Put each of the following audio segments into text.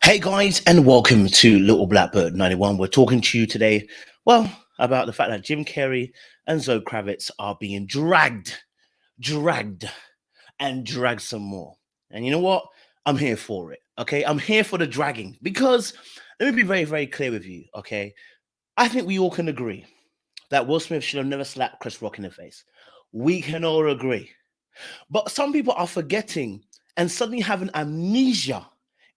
Hey guys, and welcome to Little Blackbird 91. We're talking to you today, about the fact that Jim Carrey and Zoe Kravitz are being dragged, and dragged some more. And you know what? I'm here for it. Okay, I'm here for the dragging because let me be very, very clear with you. Okay, I think we all can agree that Will Smith should have never slapped Chris Rock in the face. We can all agree. But some people are forgetting and suddenly having amnesia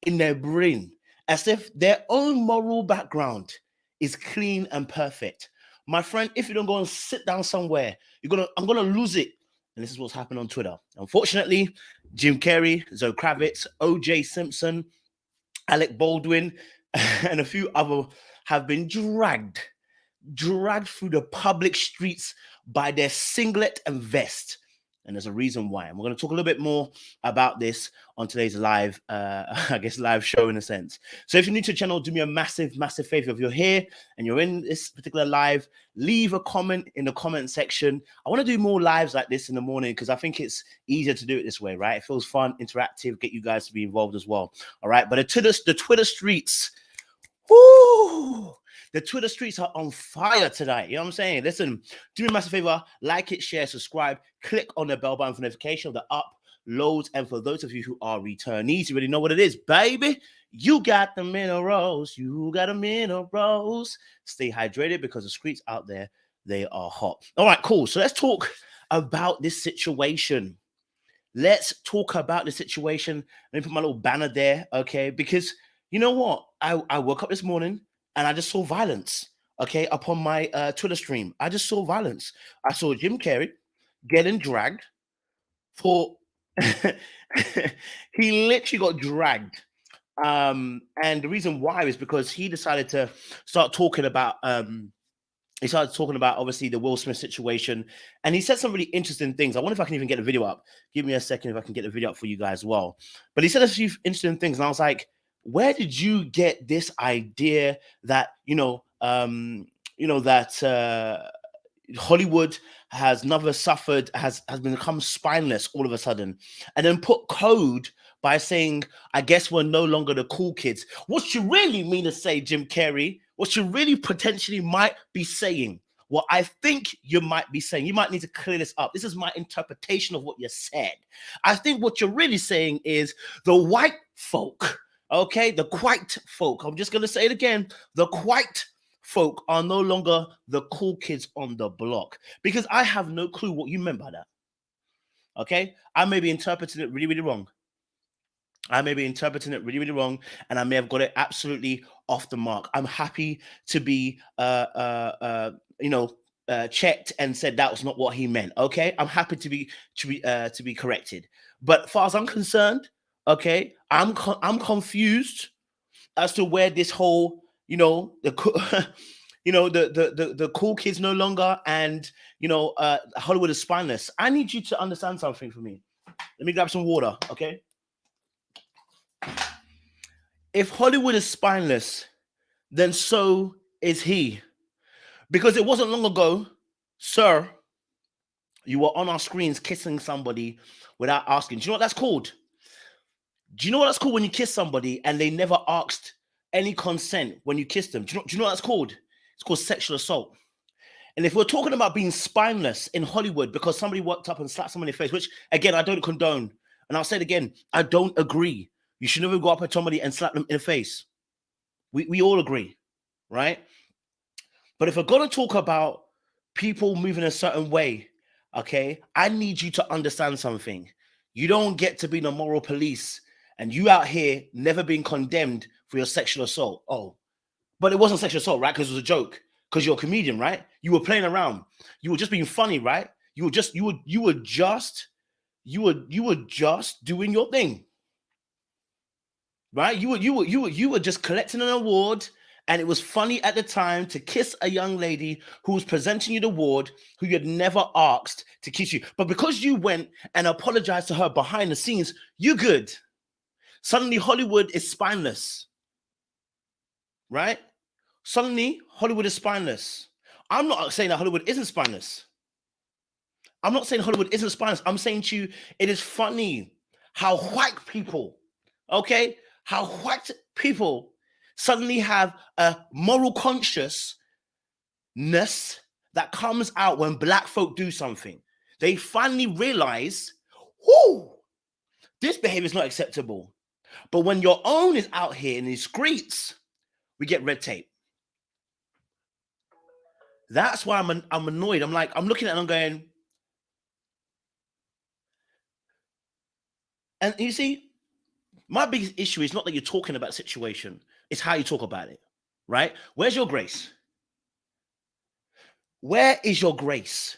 in their brain as if their own moral background is clean and perfect. My friend, if you don't go and sit down somewhere, I'm gonna lose it. And this is what's happened on Twitter. Unfortunately, Jim Carrey, Zoe Kravitz, OJ Simpson, Alec Baldwin, and a few other have been dragged through the public streets by their singlet and vest. And there's a reason why. And we're going to talk a little bit more about this on today's live, live show in a sense. So if you're new to the channel, do me a massive favor. If you're here and you're in this particular live, leave a comment in the comment section. I want to do more lives like this in the morning because I think it's easier to do it this way, right? It feels fun, interactive, get you guys to be involved as well. All right. But the Twitter streets, whoo! The Twitter streets are on fire tonight. You know what I'm saying? Listen, do me a massive favor, like it, share, subscribe, click on the bell button for notification of the uploads. And for those of you who are returnees, you already know what it is, baby. You got the minerals. You got the minerals. Stay hydrated because the streets out there, they are hot. All right, cool. So let's talk about this situation. Let's talk about the situation. Let me put my little banner there, okay? Because you know what? I woke up this morning and I just saw violence, okay, upon my Twitter stream. I just saw violence. I saw Jim Carrey getting dragged for... he literally got dragged. And the reason why is because he decided to start talking about... he started talking about, obviously, the Will Smith situation. And he said some really interesting things. I wonder if I can even get the video up. Give me a second if I can get the video up for you guys as well. But he said a few interesting things. And I was like, where did you get this idea that, Hollywood has never suffered, has become spineless all of a sudden, and then put code by saying, I guess we're no longer the cool kids. What you really mean to say, Jim Carrey, what you really potentially might be saying, what I think you might be saying, you might need to clear this up. This is my interpretation of what you said. I think what you're really saying is the white folk, okay, the white folk, I'm just going to say it again, the white folk are no longer the cool kids on the block, because I have no clue what you meant by that. Okay, I may be interpreting it really wrong. I may be interpreting it really wrong, and I may have got it absolutely off the mark. I'm happy to be, checked and said that was not what he meant. Okay, I'm happy to be corrected. But as far as I'm concerned, okay, I'm confused as to where this whole, the cool kids no longer, and Hollywood is spineless. I need you to understand something for me. Let me grab some water, okay? If Hollywood is spineless, then so is he. Because it wasn't long ago, sir, you were on our screens kissing somebody without asking. Do you know what that's called? Do you know what that's called when you kiss somebody and they never asked any consent when you kiss them? Do you know what that's called? It's called sexual assault. And if we're talking about being spineless in Hollywood because somebody walked up and slapped someone in the face, which, again, I don't condone. And I'll say it again, I don't agree. You should never go up to somebody and slap them in the face. We all agree, right? But if we're going to talk about people moving a certain way, okay, I need you to understand something. You don't get to be the moral police and you out here never being condemned for your sexual assault. Oh, but it wasn't sexual assault, right? Because it was a joke. Because you're a comedian, right? You were playing around. You were just being funny, right? You were just doing your thing, right? You were just collecting an award, and it was funny at the time to kiss a young lady who was presenting you the award, who you had never asked to kiss you. But because you went and apologized to her behind the scenes, you're good. Suddenly, Hollywood is spineless, right? Suddenly, Hollywood is spineless. I'm not saying that Hollywood isn't spineless. I'm not saying Hollywood isn't spineless. I'm saying to you, it is funny how white people, okay, how white people suddenly have a moral consciousness that comes out when black folk do something. They finally realize, whoo, this behavior is not acceptable. But when your own is out here in these streets, we get red tape. That's why I'm annoyed. I'm looking at it and I'm going, and you see, my biggest issue is not that you're talking about the situation, it's how you talk about it, right? Where's your grace? Where is your grace?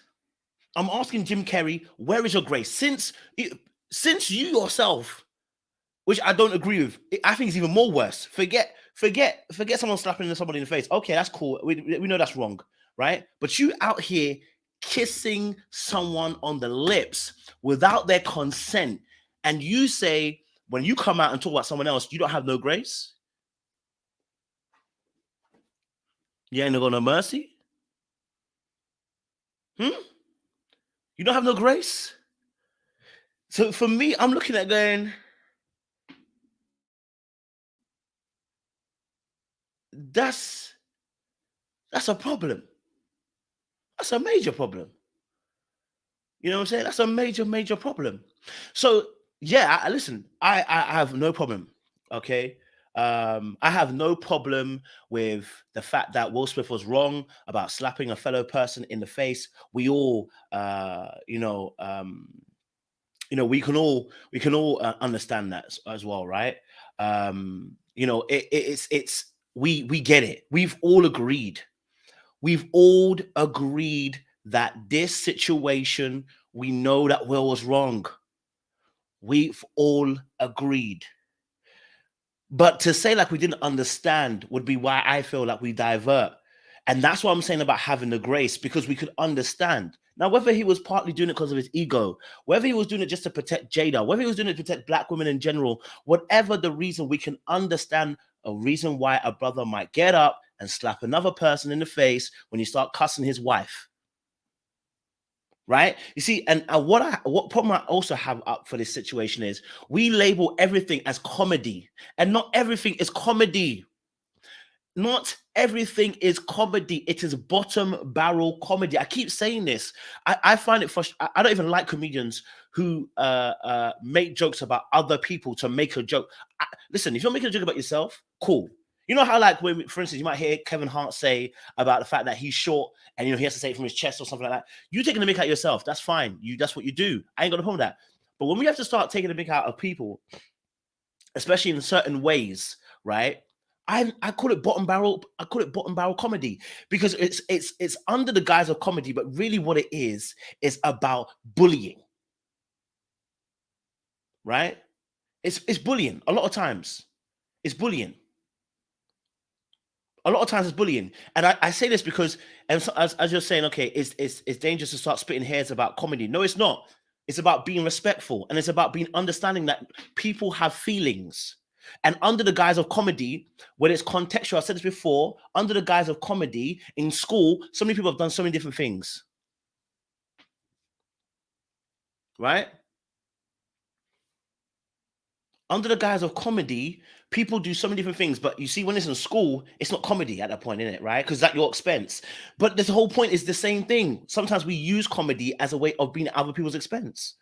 I'm asking Jim Carrey, where is your grace? Since you yourself, which I don't agree with, I think it's even more worse. Forget someone slapping somebody in the face. Okay, that's cool. We know that's wrong, right? But you out here kissing someone on the lips without their consent, and you say, when you come out and talk about someone else, you don't have no grace? You ain't got no mercy? You don't have no grace? So for me, I'm looking at going, that's a problem. That's a major problem. You know what I'm saying? That's a major problem. So yeah, listen, I have no problem. Okay. I have no problem with the fact that Will Smith was wrong about slapping a fellow person in the face. We all, we can all understand that as well, right? We get it. We've all agreed that this situation, we know that Will was wrong. We've all agreed. But to say like we didn't understand would be why I feel like we divert. And that's what I'm saying about having the grace, because we could understand. Now, whether he was partly doing it because of his ego, whether he was doing it just to protect Jada, whether he was doing it to protect black women in general, whatever the reason, we can understand a reason why a brother might get up and slap another person in the face when you start cussing his wife. Right? You see, and what problem I also have up for this situation is we label everything as comedy, and not everything is comedy. Not everything is comedy. It is bottom barrel comedy. I keep saying this. I find it frustrating. I don't even like comedians who make jokes about other people to make a joke. Listen, if you're making a joke about yourself, cool. You know how, like, when, for instance, you might hear Kevin Hart say about the fact that he's short and, he has to say it from his chest or something like that. You taking the mick out yourself, that's fine. That's what you do. I ain't got a problem with that. But when we have to start taking the mick out of people, especially in certain ways, right? I call it bottom barrel. I call it bottom barrel comedy, because it's under the guise of comedy, but really what it is about bullying, right? It's bullying. A lot of times, it's bullying. A lot of times it's bullying. And I say this because, and so, as you're saying, okay, it's dangerous to start splitting hairs about comedy. No, it's not. It's about being respectful, and it's about being understanding that people have feelings. And under the guise of comedy, when it's contextual, I said this before, under the guise of comedy in school, so many people have done so many different things. Right? Under the guise of comedy, people do so many different things, but you see, when it's in school, it's not comedy at that point, isn't it? Right? Because at your expense. But the whole point is the same thing. Sometimes we use comedy as a way of being at other people's expense.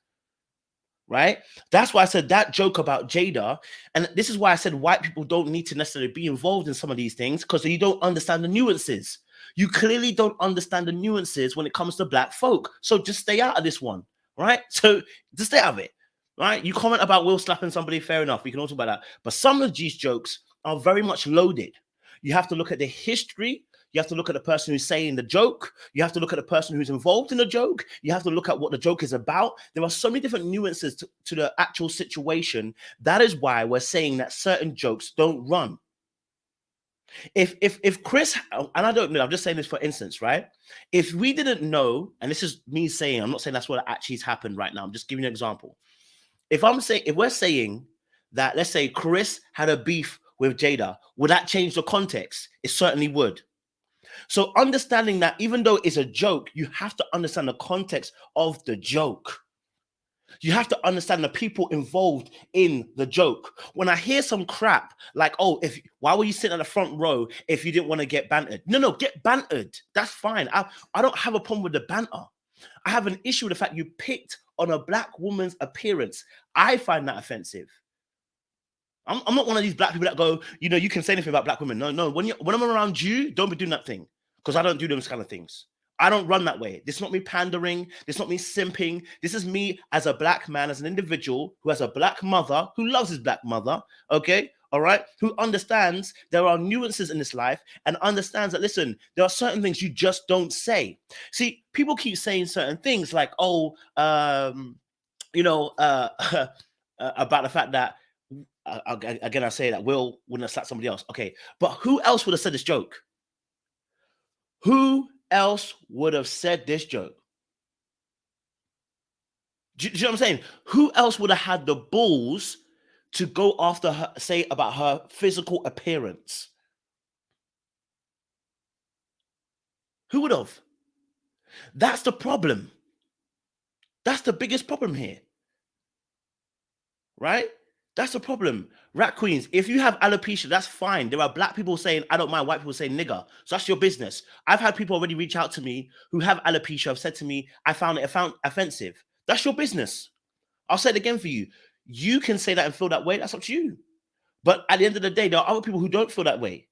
Right? That's why I said that joke about Jada. And this is why I said white people don't need to necessarily be involved in some of these things, because you don't understand the nuances. You clearly don't understand the nuances when it comes to black folk. So just stay out of this one. Right? So just stay out of it. Right? You comment about Will slapping somebody, fair enough. We can also about that. But some of these jokes are very much loaded. You have to look at the history. You have to look at the person who's saying the joke. You have to look at the person who's involved in the joke. You have to look at what the joke is about. There are so many different nuances to the actual situation. That is why we're saying that certain jokes don't run. If Chris, and I don't know, I'm just saying this for instance, right? If we didn't know, and this is me saying, I'm not saying that's what actually has happened right now. I'm just giving you an example. If we're saying that, let's say Chris had a beef with Jada, would that change the context? It certainly would. So understanding that even though it's a joke, you have to understand the context of the joke. You have to understand the people involved in the joke. When I hear some crap like, "Oh, if why were you sitting at the front row if you didn't want to get bantered?" No, get bantered. That's fine. I don't have a problem with the banter. I have an issue with the fact you picked on a black woman's appearance. I find that offensive. I'm not one of these black people that go, you can say anything about black women. No. When I'm around you, don't be doing that thing, because I don't do those kind of things. I don't run that way. This is not me pandering. This is not me simping. This is me as a black man, as an individual who has a black mother, who loves his black mother, okay? All right? Who understands there are nuances in this life and understands that, listen, there are certain things you just don't say. See, people keep saying certain things like, about the fact that, again, I say that Will wouldn't have slapped somebody else. Okay, but who else would have said this joke? Who else would have said this joke? Do you know what I'm saying? Who else would have had the balls to go after her, say about her physical appearance? Who would have? That's the problem. That's the biggest problem here. Right? That's the problem. Rat queens, if you have alopecia, that's fine. There are black people saying, I don't mind, white people saying nigger. So that's your business. I've had people already reach out to me who have alopecia, have said to me, I found it offensive. That's your business. I'll say it again for you. You can say that and feel that way. That's up to you. But at the end of the day, there are other people who don't feel that way.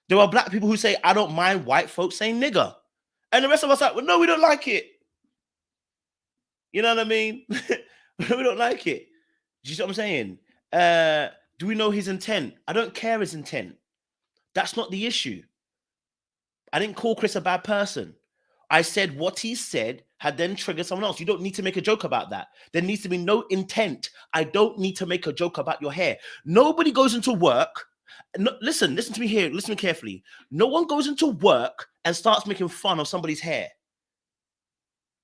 There are black people who say, I don't mind white folks saying nigger. And the rest of us are like, well, no, we don't like it. You know what I mean? We don't like it. Do you see what I'm saying? Do we know his intent? I don't care his intent. That's not the issue. I didn't call Chris a bad person. I said what he said had then triggered someone else. You don't need to make a joke about that. There needs to be no intent. I don't need to make a joke about your hair. Nobody goes into work. No, listen to me here. Listen carefully. No one goes into work and starts making fun of somebody's hair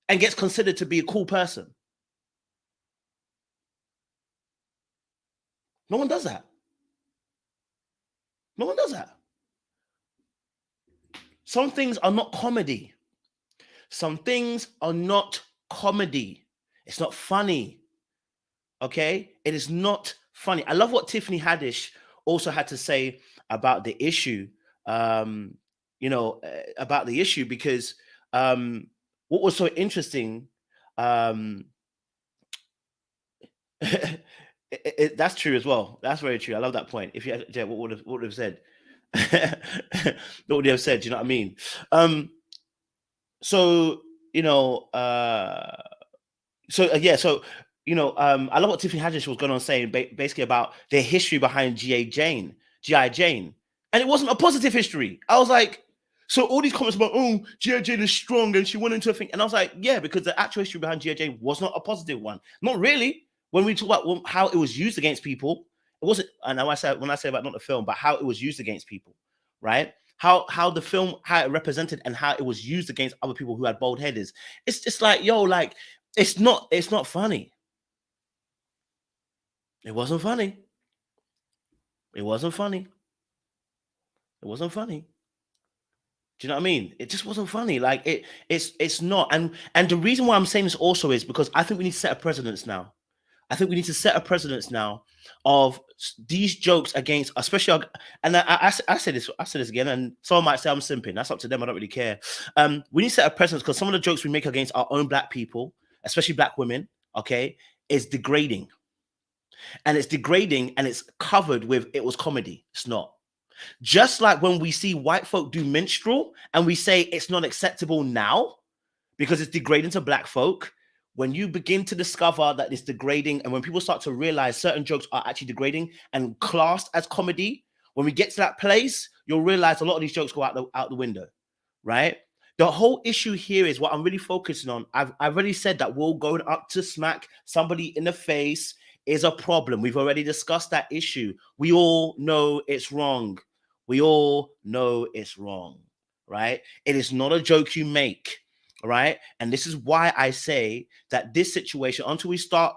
and gets considered to be a cool person. No one does that. No one does that. Some things are not comedy. Some things are not comedy. It's not funny. Okay? It is not funny. I love what Tiffany Haddish also had to say about the issue, about the issue, because what was so interesting, that's true as well. That's very true. I love that point. If you had, what would have said? What would you have said? Do you know what I mean? I love what Tiffany Haddish was going on saying basically about the history behind GI Jane, and it wasn't a positive history. I was like, so all these comments about, oh, GI Jane is strong and she went into a thing, and I was like, yeah, because the actual history behind GI Jane was not a positive one. Not really. When we talk about how it was used against people, it wasn't. And when I say about not the film, but how it was used against people, right? How the film, how it represented and how it was used against other people who had bald heads. It's just like, it's not funny. It wasn't funny. It wasn't funny. It wasn't funny. Do you know what I mean? It just wasn't funny. Like it's not. And the reason why I'm saying this also is because I think we need to set a precedence now. I think we need to set a precedence now of these jokes against, especially, and I say this again, and someone might say I'm simping. That's up to them. I don't really care. We need to set a precedence because some of the jokes we make against our own black people, especially black women, okay, is degrading. And it's degrading and it's covered with it was comedy. It's not. Just like when we see white folk do minstrel and we say it's not acceptable now because it's degrading to black folk. When you begin to discover that it's degrading, and when people start to realize certain jokes are actually degrading and classed as comedy, when we get to that place, you'll realize a lot of these jokes go out the window, right? The whole issue here is what I'm really focusing on. I've already said that Will going up to smack somebody in the face is a problem. We've already discussed that issue. We all know it's wrong. We all know it's wrong, right? It is not a joke you make. Right. And this is why I say that this situation, until we start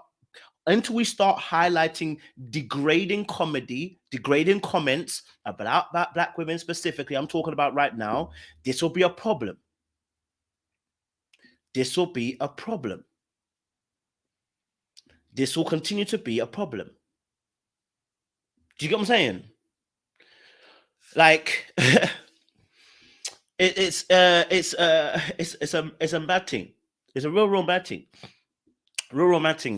highlighting degrading comedy, degrading comments about black women specifically, I'm talking about right now, this will be a problem. This will be a problem. this will continue to be a problem. Do you get what I'm saying? Like, it's a bad thing. It's a real bad thing. Real romantic,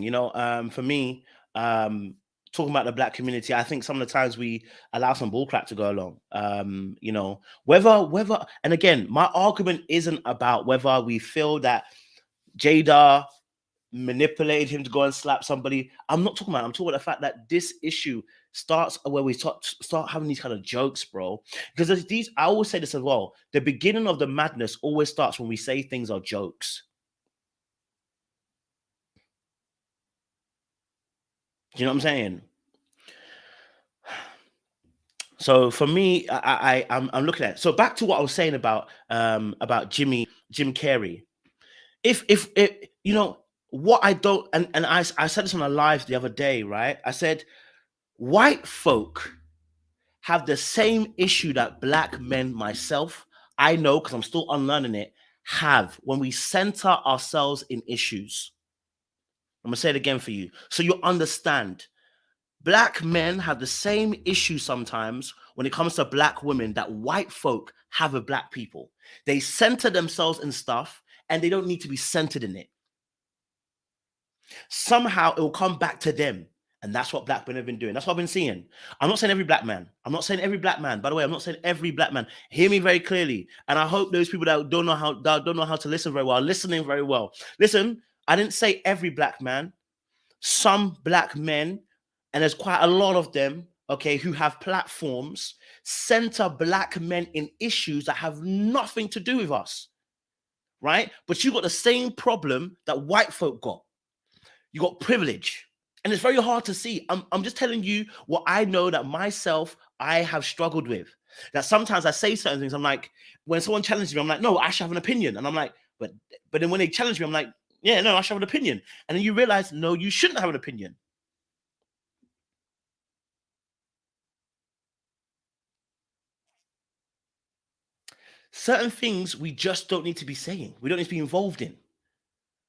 for me, talking about the black community, I think some of the times we allow some bullcrap to go along. Whether, and again, my argument isn't about whether we feel that Jada manipulated him to go and slap somebody. I'm talking about the fact that this issue starts where we start having these kind of jokes, bro. Because there's these, I always say this as well. The beginning of the madness always starts when we say things are jokes. Do you know what I'm saying? So for me, I'm looking at it. So back to what I was saying about Jim Carrey. If what I don't, and I said this on a live the other day, right? I said white folk have the same issue that black men, myself, I know because I'm still unlearning it, have when we center ourselves in issues. I'm gonna say it again for you so you understand. Black men have the same issue sometimes when it comes to black women that white folk have with black people. They center themselves in stuff and they don't need to be centered in it. Somehow it will come back to them. And that's what black men have been doing. That's what I've been seeing. I'm not saying every black man. I'm not saying every black man. By the way, I'm not saying every black man. Hear me very clearly. And I hope those people that don't know how to listen very well are listening very well. Listen, I didn't say every black man. Some black men, and there's quite a lot of them, okay, who have platforms, center black men in issues that have nothing to do with us, right? But you got the same problem that white folk got. You got privilege. And it's very hard to see. I'm just telling you what I know that myself, I have struggled with. That sometimes I say certain things, I'm like, when someone challenges me, I'm like, no, I should have an opinion. And I'm like, but then when they challenge me, I'm like, yeah, no, I should have an opinion. And then you realize, no, you shouldn't have an opinion. Certain things we just don't need to be saying. We don't need to be involved in,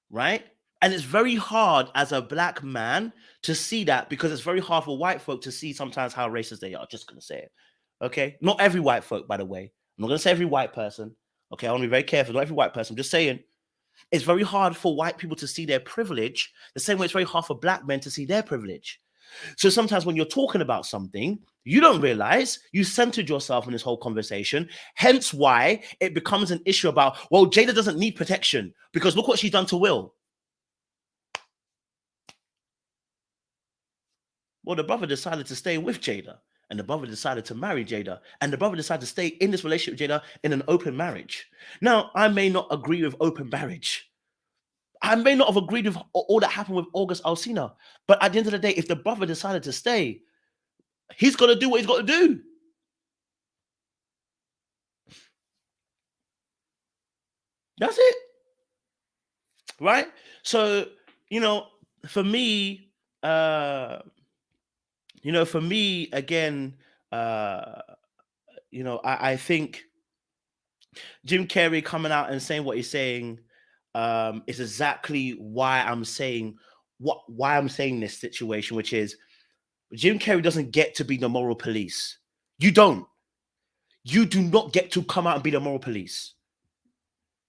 right? And it's very hard as a black man to see that because it's very hard for white folk to see sometimes how racist they are. Just going to say it. Okay? Not every white folk, by the way. I'm not going to say every white person. Okay? I want to be very careful. Not every white person. I'm just saying it's very hard for white people to see their privilege the same way it's very hard for black men to see their privilege. So sometimes when you're talking about something, you don't realize you centered yourself in this whole conversation. Hence why it becomes an issue about, well, Jada doesn't need protection because look what she's done to Will. Well, the brother decided to stay with Jada, and the brother decided to marry Jada, and the brother decided to stay in this relationship with Jada in an open marriage. Now, I may not agree with open marriage. I may not have agreed with all that happened with August Alsina, but at the end of the day, if the brother decided to stay, he's got to do what he's got to do. That's it. Right? So, for me, again, I think Jim Carrey coming out and saying what he's saying is exactly why I'm saying this situation, which is Jim Carrey doesn't get to be the moral police. You don't. You do not get to come out and be the moral police.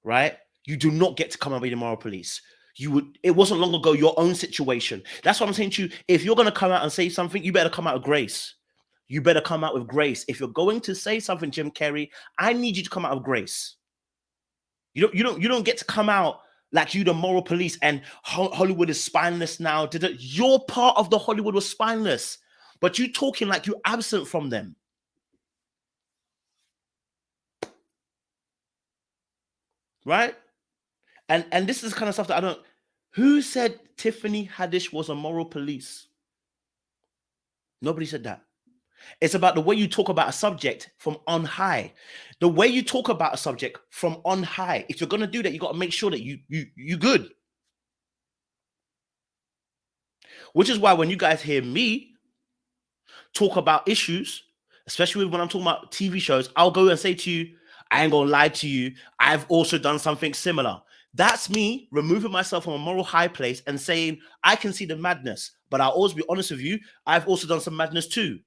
Right? You do not get to come out and be the moral police. It wasn't long ago your own situation. That's what I'm saying to you. If you're going to come out and say something, you better come out with grace. You better come out with grace. If you're going to say something, Jim Carrey, I need you to come out with grace. You don't get to come out like you the moral police and Hollywood is spineless now. Your part of the Hollywood was spineless, but you talking like you're absent from them. Right? And this is the kind of stuff that I don't. Who said Tiffany Haddish was a moral police? Nobody said that. It's about the way you talk about a subject from on high. The way you talk about a subject from on high. If you're gonna do that, you got to make sure that you good. Which is why when you guys hear me talk about issues, especially when I'm talking about TV shows, I'll go and say to you, I ain't gonna lie to you, I've also done something similar. That's me removing myself from a moral high place and saying, I can see the madness, but I'll always be honest with you, I've also done some madness too.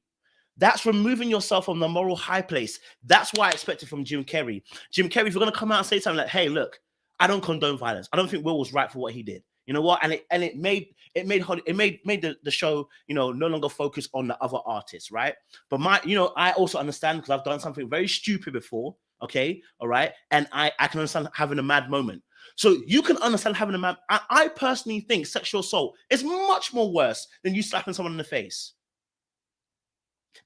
That's removing yourself from the moral high place. That's what I expected from Jim Carrey. Jim Carrey, if you're going to come out and say something like, hey, look, I don't condone violence. I don't think Will was right for what he did. You know what? And it made the show, no longer focus on the other artists, right? But I also understand because I've done something very stupid before, okay? All right. And I can understand having a mad moment. So you can understand having a mad. I personally think sexual assault is much more worse than you slapping someone in the face.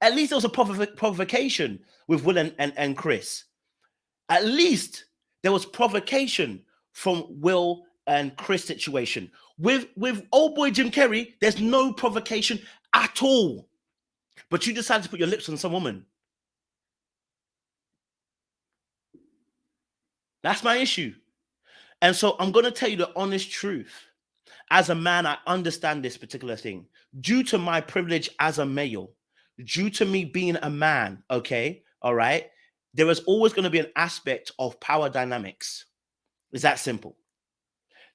At least there was a provocation with Will and Chris. At least there was provocation from Will and Chris situation. With old boy Jim Carrey, there's no provocation at all. But you decided to put your lips on some woman. That's my issue. And so I'm going to tell you the honest truth. As a man, I understand this particular thing. Due to my privilege as a male, due to me being a man, okay, all right, there is always going to be an aspect of power dynamics. It's that simple.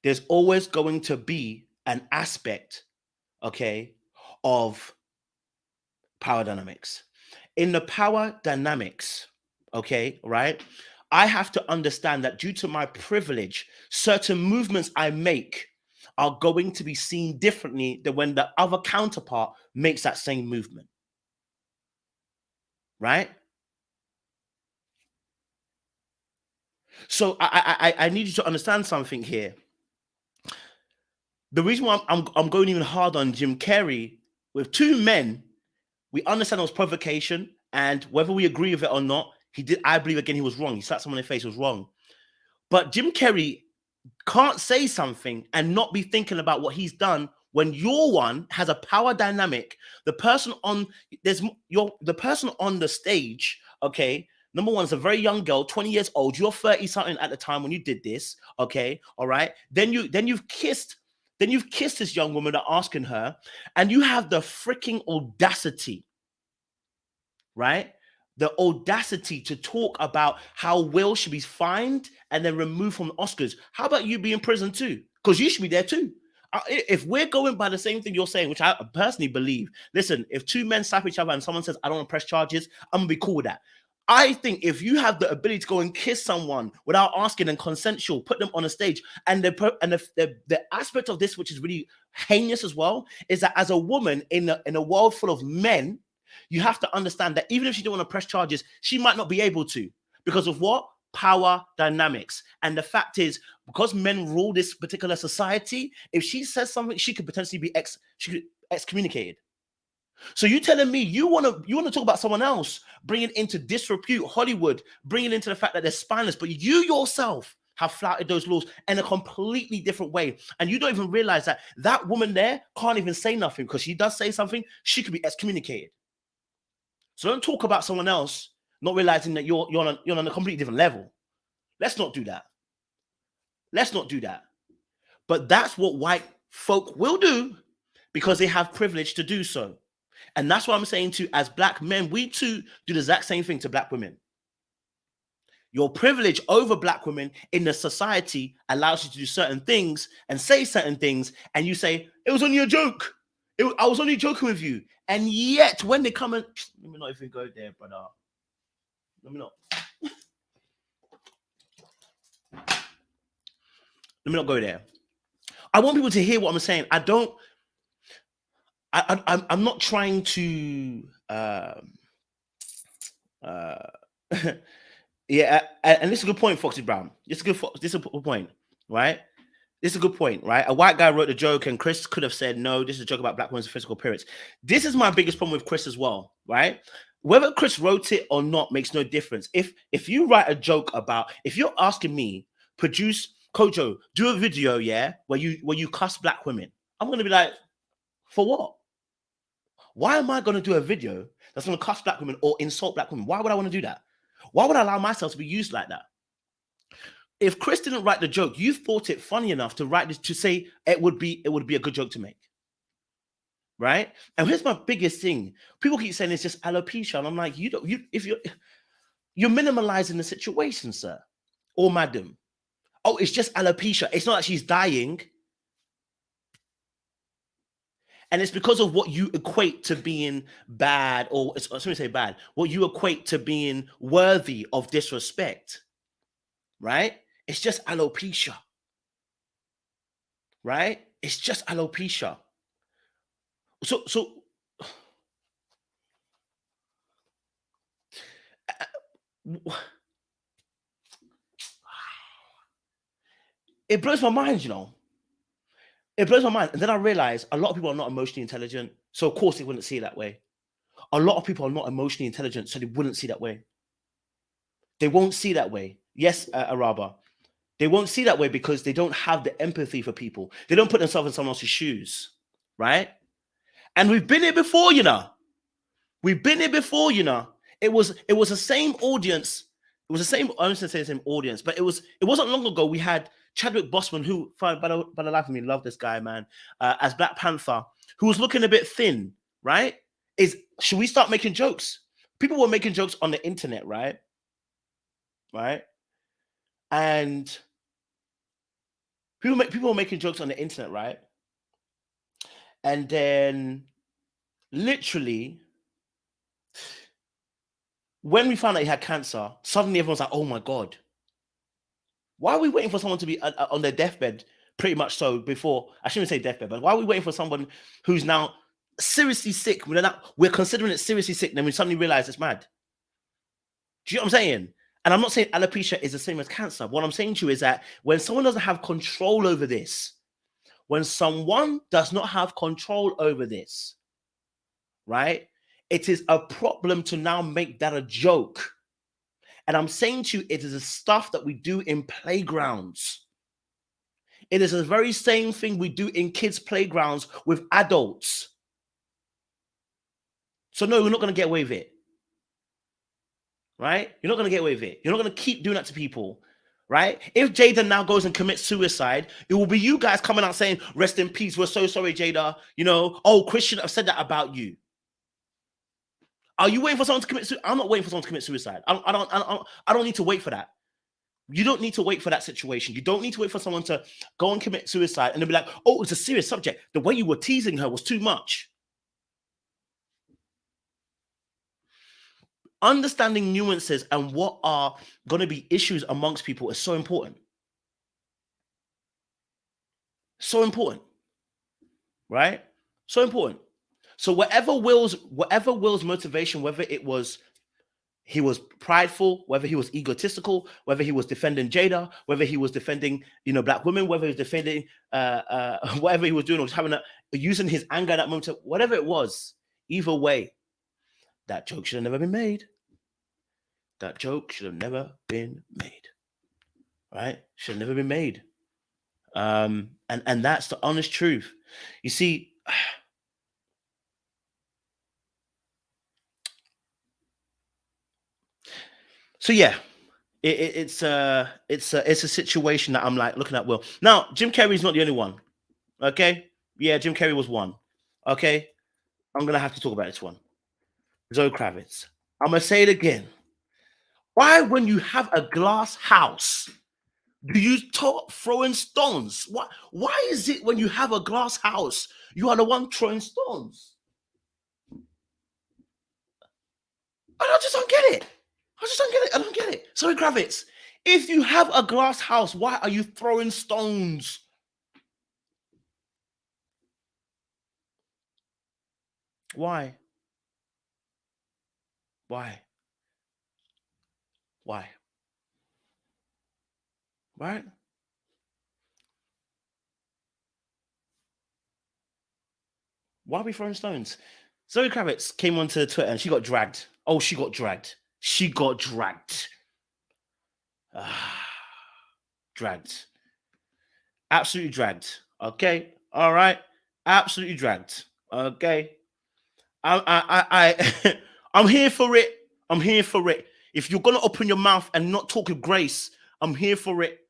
There's always going to be an aspect, okay, of power dynamics. In the power dynamics, okay, right, I have to understand that due to my privilege, certain movements I make are going to be seen differently than when the other counterpart makes that same movement. Right? So I need you to understand something here. The reason why I'm going even hard on Jim Carrey with two men, we understand it was provocation, and whether we agree with it or not, he did. I believe again he was wrong. He slapped someone in the face. It was wrong. But Jim Carrey can't say something and not be thinking about what he's done when your one has a power dynamic. The person on the stage, okay. Number one is a very young girl, 20 years old. You're 30 something at the time when you did this, okay, all right. Then you've kissed this young woman that asking her, and you have the freaking audacity, right? The audacity to talk about how Will should be fined and then removed from Oscars. How about you be in prison too? Because you should be there too. If we're going by the same thing you're saying, which I personally believe, listen, if two men slap each other and someone says, I don't want to press charges, I'm going to be cool with that. I think if you have the ability to go and kiss someone without asking and consensual, put them on a stage, and the aspect of this, which is really heinous as well, is that as a woman in a world full of men, you have to understand that even if she don't want to press charges, she might not be able to because of what? Power dynamics. And the fact is, because men rule this particular society, if she says something, she could potentially be excommunicated. So you telling me you want to talk about someone else, bring it into disrepute, Hollywood, bring it into the fact that they're spineless, but you yourself have flouted those laws in a completely different way. And you don't even realize that that woman there can't even say nothing because she does say something, she could be excommunicated. So don't talk about someone else, not realizing that you're on a completely different level. Let's not do that. Let's not do that. But that's what white folk will do because they have privilege to do so. And that's what I'm saying to, as black men, we too do the exact same thing to black women. Your privilege over black women in the society allows you to do certain things and say certain things, and you say, it was only a joke. I was only joking with you. And yet, when they come and... Let me not even go there, brother. Let me not go there. I want people to hear what I'm saying. I'm not trying to... yeah, and this is a good point, Foxy Brown. This is a good point, right? This is a good point, right? A white guy wrote a joke and Chris could have said, no, this is a joke about black women's physical appearance. This is my biggest problem with Chris as well, right? Whether Chris wrote it or not makes no difference. If you write a joke about, if you're asking me, produce, Kojo, do a video, yeah, where you cuss black women, I'm going to be like, for what? Why am I going to do a video that's going to cuss black women or insult black women? Why would I want to do that? Why would I allow myself to be used like that? If Chris didn't write the joke, you thought it funny enough to write this, to say it would be a good joke to make, right? And here's my biggest thing: people keep saying it's just alopecia, and I'm like, if you're minimalizing the situation, sir or madam. Oh, it's just alopecia. It's not that she's dying. And it's because of what you equate to being bad, or let me say bad, what you equate to being worthy of disrespect, right? It's just alopecia, right? It's just alopecia. So it blows my mind, you know. It blows my mind. And then I realize a lot of people are not emotionally intelligent. So of course they wouldn't see it that way. A lot of people are not emotionally intelligent, so they wouldn't see that way. They won't see that way. Yes, Araba. They won't see that way because they don't have the empathy for people. They don't put themselves in someone else's shoes, right? And we've been here before, you know. We've been here before, you know. It was the same audience. It was the same. I was going to say the same audience, but it wasn't long ago. We had Chadwick Boseman, who, by the life of me, love this guy, man, as Black Panther, who was looking a bit thin, right? Should we start making jokes? People were making jokes on the internet, right? Right? And people were making jokes on the internet, right? And then literally, when we found out he had cancer, suddenly everyone's like, oh my God. Why are we waiting for someone to be on their deathbed? Pretty much so before, I shouldn't say deathbed, but why are we waiting for someone who's now seriously sick? We're considering it seriously sick, then we suddenly realize it's mad. Do you know what I'm saying? And I'm not saying alopecia is the same as cancer. What I'm saying to you is that when someone doesn't have control over this, when someone does not have control over this, right, it is a problem to now make that a joke. And I'm saying to you, it is the stuff that we do in playgrounds. It is the very same thing we do in kids' playgrounds with adults. So no, we're not going to get away with it. Right? You're not going to get away with it. You're not going to keep doing that to people. Right? If Jada now goes and commits suicide, it will be you guys coming out saying, rest in peace. We're so sorry, Jada. You know, oh, Chris shouldn't have said that about you. Are you waiting for someone to commit suicide? I'm not waiting for someone to commit suicide. I don't need to wait for that. You don't need to wait for that situation. You don't need to wait for someone to go and commit suicide and they'll be like, oh, it's a serious subject. The way you were teasing her was too much. Understanding nuances and what are going to be issues amongst people is so important. So important. Right? So important. So whatever Will's motivation, whether it was he was prideful, whether he was egotistical, whether he was defending Jada, whether he was defending, Black women, whether he was defending whatever he was doing, or just using his anger at that moment, whatever it was, either way, that joke should have never been made. That joke should have never been made. Right? Should have never been made. And that's the honest truth. You see, so yeah, it's a situation that I'm like looking at. Will now Jim Carrey's not the only one. Okay, yeah, Jim Carrey was one. Okay, I'm gonna have to talk about this one. Zoe Kravitz. I'm gonna say it again. Why, when you have a glass house, do you stop throwing stones? Why is it when you have a glass house, you are the one throwing stones? I just don't get it. I don't get it. Zoe Kravitz, if you have a glass house, why are you throwing stones? Why? Why? Why? Right? Why are we throwing stones? Zoe Kravitz came onto Twitter and she got dragged. Oh, she got dragged. She got dragged. Dragged. Absolutely dragged. Okay. All right. Absolutely dragged. Okay. I'm here for it. I'm here for it. If you're gonna open your mouth and not talk with grace, I'm here for it.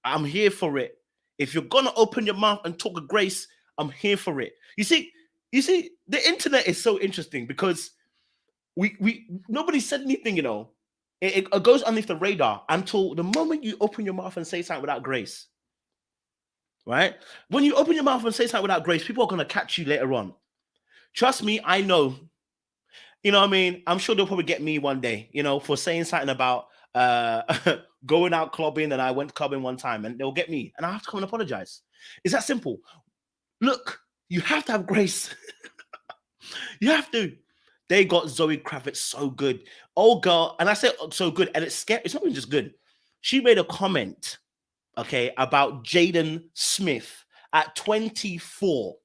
I'm here for it. If you're gonna open your mouth and talk with grace, I'm here for it. You see, the internet is so interesting because we nobody said anything, It goes underneath the radar until the moment you open your mouth and say something without grace. Right? When you open your mouth and say something without grace, people are going to catch you later on. Trust me, I know. You know what I mean? I'm sure they'll probably get me one day, for saying something about going out clubbing, and I went clubbing one time, and they'll get me and I have to come and apologize. It's that simple. Look, you have to have grace. You have to. They got Zoe Kravitz so good. Oh, girl. And I said so good. And it's scary. It's not even just good. She made a comment, okay, about Jaden Smith at 24.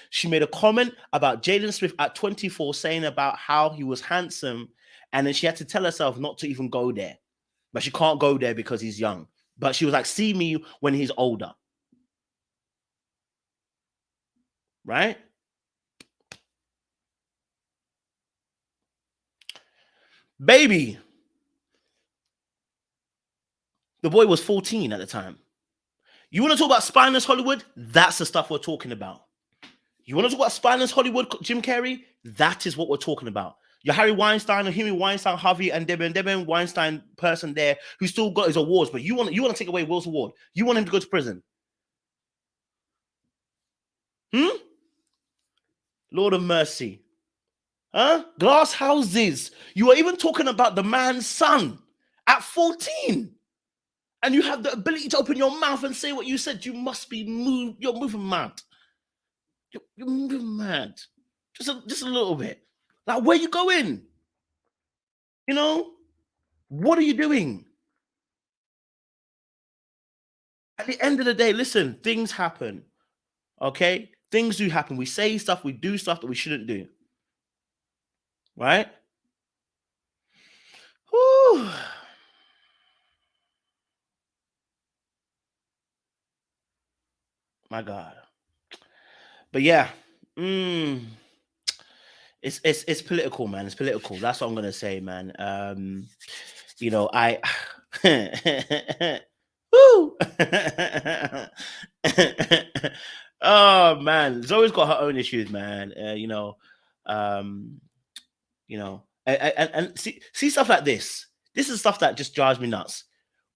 She made a comment about Jaden Smith at 24, saying about how he was handsome. And then she had to tell herself not to even go there. But she can't go there because he's young. But she was like, see me when he's older. Right? Baby. The boy was 14 at the time. You want to talk about spineless Hollywood? That's the stuff we're talking about. You want to talk about spineless Hollywood, Jim Carrey? That is what we're talking about. Your Harry Weinstein, or Huey Weinstein, Harvey and Deben Weinstein person there who still got his awards, but you want to take away Will's award. You want him to go to prison. Lord of mercy. Huh? Glass houses. You are even talking about the man's son at 14. And you have the ability to open your mouth and say what you said. You must be moved. You're moving mad. You're moving mad. Just a little bit. Like, where you going? What are you doing? At the end of the day, listen, things happen. Okay? Things do happen. We say stuff, we do stuff that we shouldn't do. Right? Whew. My God. But yeah. It's political, man. It's political. That's what I'm gonna say, man. I woo. Oh man, Zoe's got her own issues, man. And see stuff like this. This is stuff that just drives me nuts.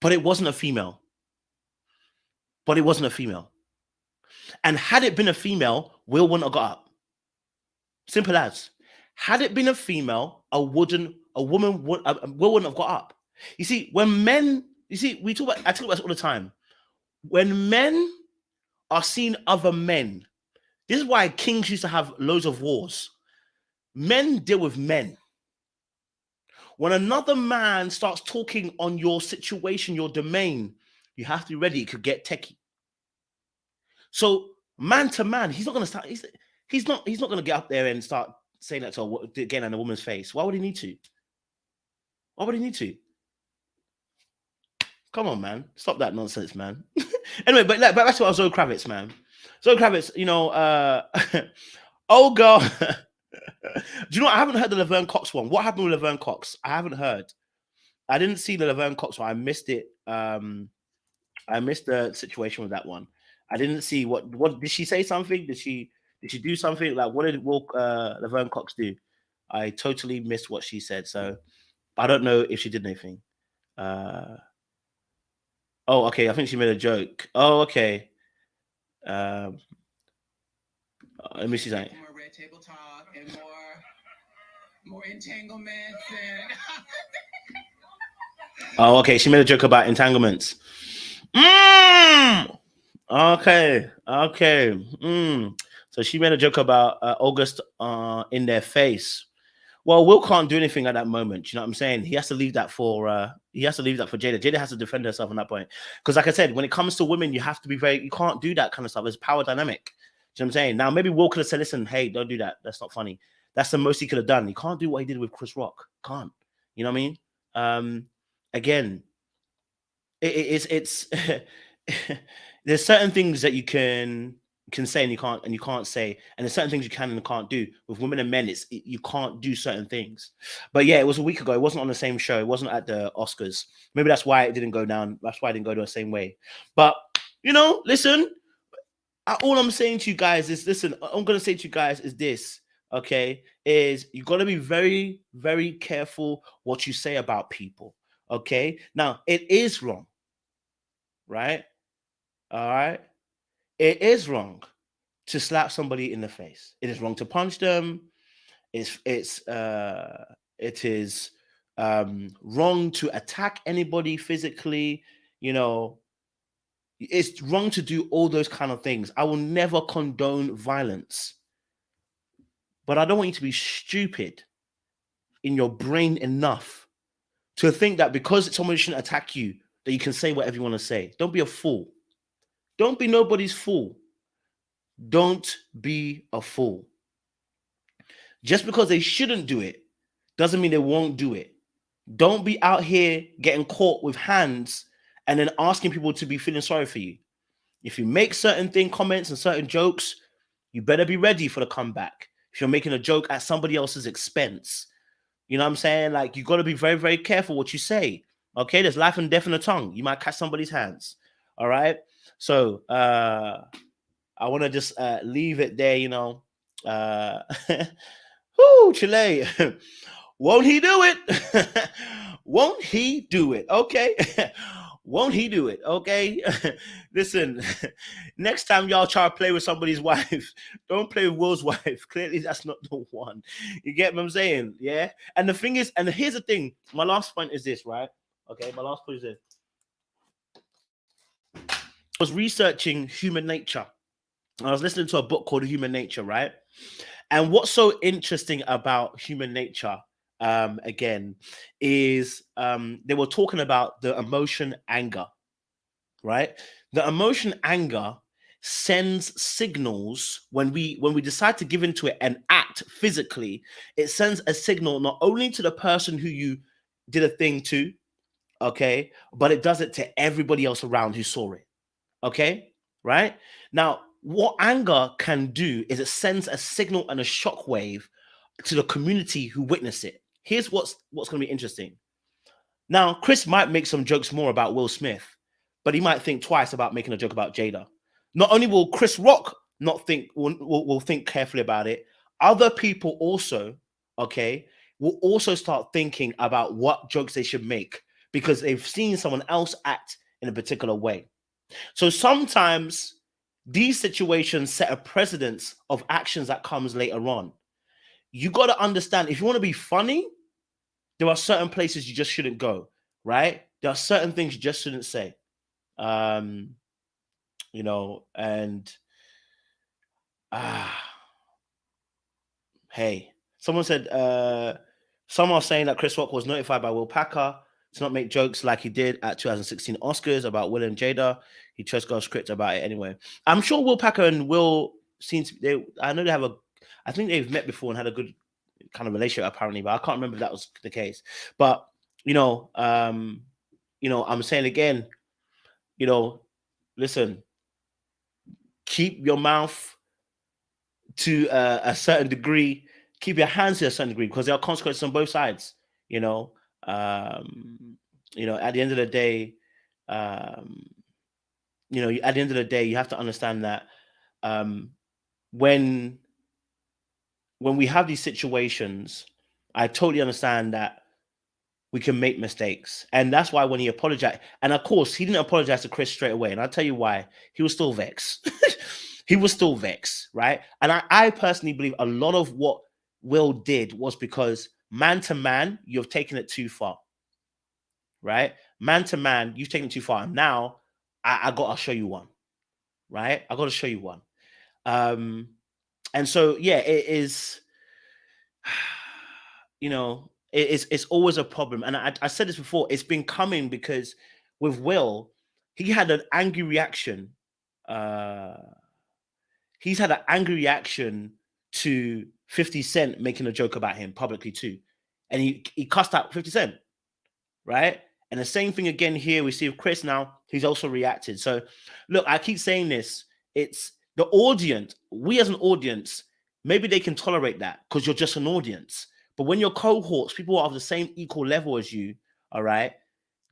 But it wasn't a female. And had it been a female, Will wouldn't have got up. Simple as. Had it been a female, Will wouldn't have got up. You see, when men, I talk about this all the time. When men are seeing other men, this is why kings used to have loads of wars. Men deal with men. When another man starts talking on your situation, your domain, you have to be ready. It could get techie. So man to man, he's not going to start. He's not going to get up there and start saying that again in a woman's face. Why would he need to? Come on, man. Stop that nonsense, man. Anyway, but back to Zoe Kravitz, man. Zoe Kravitz, oh girl. Do you know what? I haven't heard the Laverne Cox one. What happened with Laverne Cox? I haven't heard. I didn't see the Laverne Cox one. I missed it. I missed the situation with that one. I didn't see what did she say something? Did she do something? Like, what did Laverne Cox do? I totally missed what she said. So I don't know if she did anything. Oh, okay. I think she made a joke. Oh, okay. Let me see something. More red table talk and more entanglements. Oh, okay. She made a joke about entanglements. Okay. So she made a joke about August in their face. Well, Will can't do anything at that moment. You know what I'm saying? He has to leave that for Jada. Jada has to defend herself on that point. Because like I said, when it comes to women, you have to be you can't do that kind of stuff. It's power dynamic. You know what I'm saying? Now, maybe Will could have said, listen, hey, don't do that. That's not funny. That's the most he could have done. He can't do what he did with Chris Rock. Can't. You know what I mean? Again, it's there's certain things that you can say and you can't say, and there's certain things you can and can't do. With women and men, you can't do certain things. But yeah, it was a week ago. It wasn't on the same show. It wasn't at the Oscars. Maybe that's why it didn't go down. That's why it didn't go the same way. But listen, all I'm saying to you guys is, listen, I'm gonna say to you guys is this, okay? is you got to be very, very careful what you say about people. Okay. Now, it is wrong, right? All right. It is wrong to slap somebody in the face. It is wrong to punch them. It is wrong to attack anybody physically. You know, it's wrong to do all those kind of things. I will never condone violence, but I don't want you to be stupid in your brain enough to think that because someone shouldn't attack you, that you can say whatever you want to say. Don't be a fool. Don't be nobody's fool. Don't be a fool. Just because they shouldn't do it doesn't mean they won't do it. Don't be out here getting caught with hands and then asking people to be feeling sorry for you. If you make certain comments and certain jokes, you better be ready for the comeback. If you're making a joke at somebody else's expense, you know what I'm saying? Like, you got to be very, very careful what you say. Okay, there's life and death in the tongue. You might catch somebody's hands. All right. So I want to just leave it there, you know. Whoo, Chile. Won't he do it? Won't he do it? Okay. Won't he do it? Okay. Listen, next time y'all try to play with somebody's wife, don't play with Will's wife. Clearly, that's not the one. You get what I'm saying? Yeah. And the thing is, and here's the thing. My last point is this, right? Okay. My last point is this. I was researching human nature. I was listening to a book called Human Nature, right? And what's so interesting about human nature, again, is they were talking about the emotion anger, right? The emotion anger sends signals when we decide to give into it and act physically. It sends a signal not only to the person who you did a thing to, okay, but it does it to everybody else around who saw it, okay, right? Now, what anger can do is it sends a signal and a shockwave to the community who witness it. Here's what's going to be interesting. Now, Chris might make some jokes more about Will Smith, but he might think twice about making a joke about Jada. Not only will Chris Rock not think will think carefully about it, other people also, okay, will also start thinking about what jokes they should make because they've seen someone else act in a particular way. So sometimes these situations set a precedence of actions that comes later on. You got to understand, if you want to be funny, there are certain places you just shouldn't go, right? There are certain things you just shouldn't say. You know, and hey, someone said someone was saying that Chris Rock was notified by Will Packer to not make jokes like he did at 2016 Oscars about Will and Jada. He just got a script about it anyway. I'm sure Will Packer and Will seem to I know they have I think they've met before and had a good kind of relationship apparently, but I can't remember if that was the case. But you know, I'm saying again, you know, listen, keep your mouth to a certain degree, keep your hands to a certain degree, because there are consequences on both sides. You know, at the end of the day, at the end of the day, you have to understand that when we have these situations, I totally understand that we can make mistakes. And that's why when he apologized, and of course, he didn't apologize to Chris straight away. And I'll tell you why. He was still vexed. He was still vexed, right? And I personally believe a lot of what Will did was because man to man, you've taken it too far, right? Man to man, you've taken it too far. And now I got to show you one, right? I got to show you one. And so, yeah, it is, it's always a problem. And I said this before, it's been coming because with Will, he had an angry reaction. He's had an angry reaction to 50 Cent making a joke about him publicly too. And he cussed out 50 Cent, right? And the same thing again here, we see with Chris now, he's also reacted. So look, I keep saying this, it's the audience, we as an audience, maybe they can tolerate that because you're just an audience. But when your cohorts, people are of the same equal level as you, all right,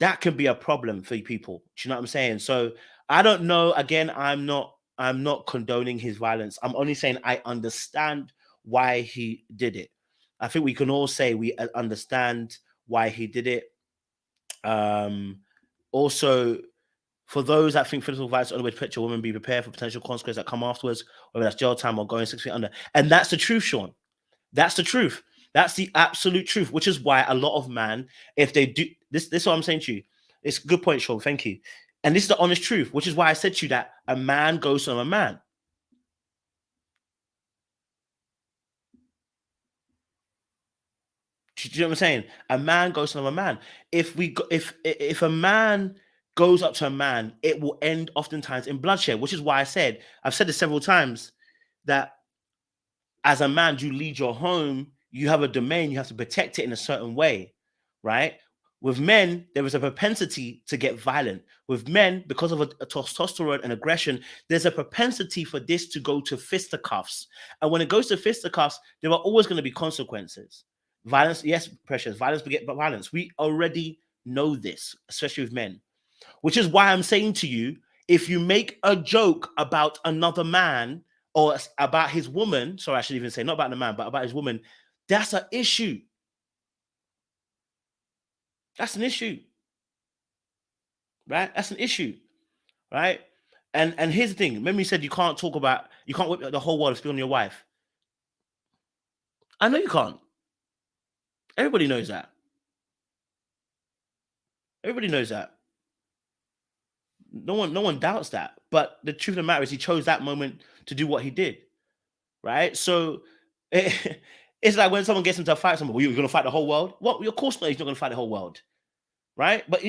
that can be a problem for people. Do you know what I'm saying? So I don't know. Again, I'm not condoning his violence. I'm only saying I understand why he did it. I think we can all say we understand why he did it. Also, for those that think physical violence only way to protect your woman, be prepared for potential consequences that come afterwards, whether that's jail time or going 6 feet under. And that's the truth, Sean. That's the truth. That's the absolute truth, which is why a lot of man, if they do this is what I'm saying to you. It's a good point, Sean. Thank you. And this is the honest truth, which is why I said to you that a man goes to a man. Do you know what I'm saying? A man goes to another man. If a man goes up to a man, it will end oftentimes in bloodshed, which is why I've said this several times, that as a man, you lead your home, you have a domain, you have to protect it in a certain way, right? With men, there is a propensity to get violent. With men, because of a testosterone and aggression, there's a propensity for this to go to fisticuffs. And when it goes to fisticuffs, there are always going to be consequences. Violence, yes, precious. Violence beget violence. We already know this, especially with men. Which is why I'm saying to you, if you make a joke about another man or about his woman, sorry, I should even say not about the man, but about his woman, that's an issue. That's an issue. Right? That's an issue. Right? And here's the thing. Remember, you said you can't whip the whole world to on your wife. I know you can't. Everybody knows that. Everybody knows that. No one doubts that. But the truth of the matter is he chose that moment to do what he did. Right? So it's like when someone gets into a fight, someone, well, you're going to fight the whole world? Well, of course not. He's not going to fight the whole world. Right? But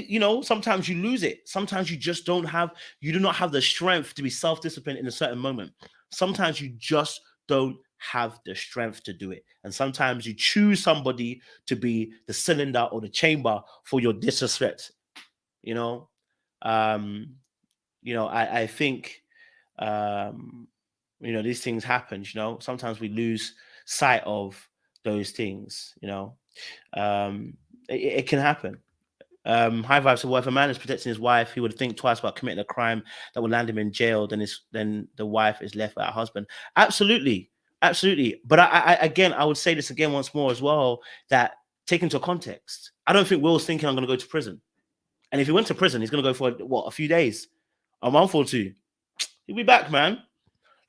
sometimes you lose it. Sometimes you do not have the strength to be self-disciplined in a certain moment. Sometimes you just don't have the strength to do it. And sometimes you choose somebody to be the cylinder or the chamber for your disrespect. I think these things happen. Sometimes we lose sight of those things. It can happen. High Vibe said, well, if a man is protecting his wife, he would think twice about committing a crime that would land him in jail. Then the wife is left with her husband. Absolutely. But I would say this again once more as well, that take into context. I don't think Will's thinking I'm going to go to prison. And if he went to prison, he's going to go for a few days, a month or two. He'll be back, man.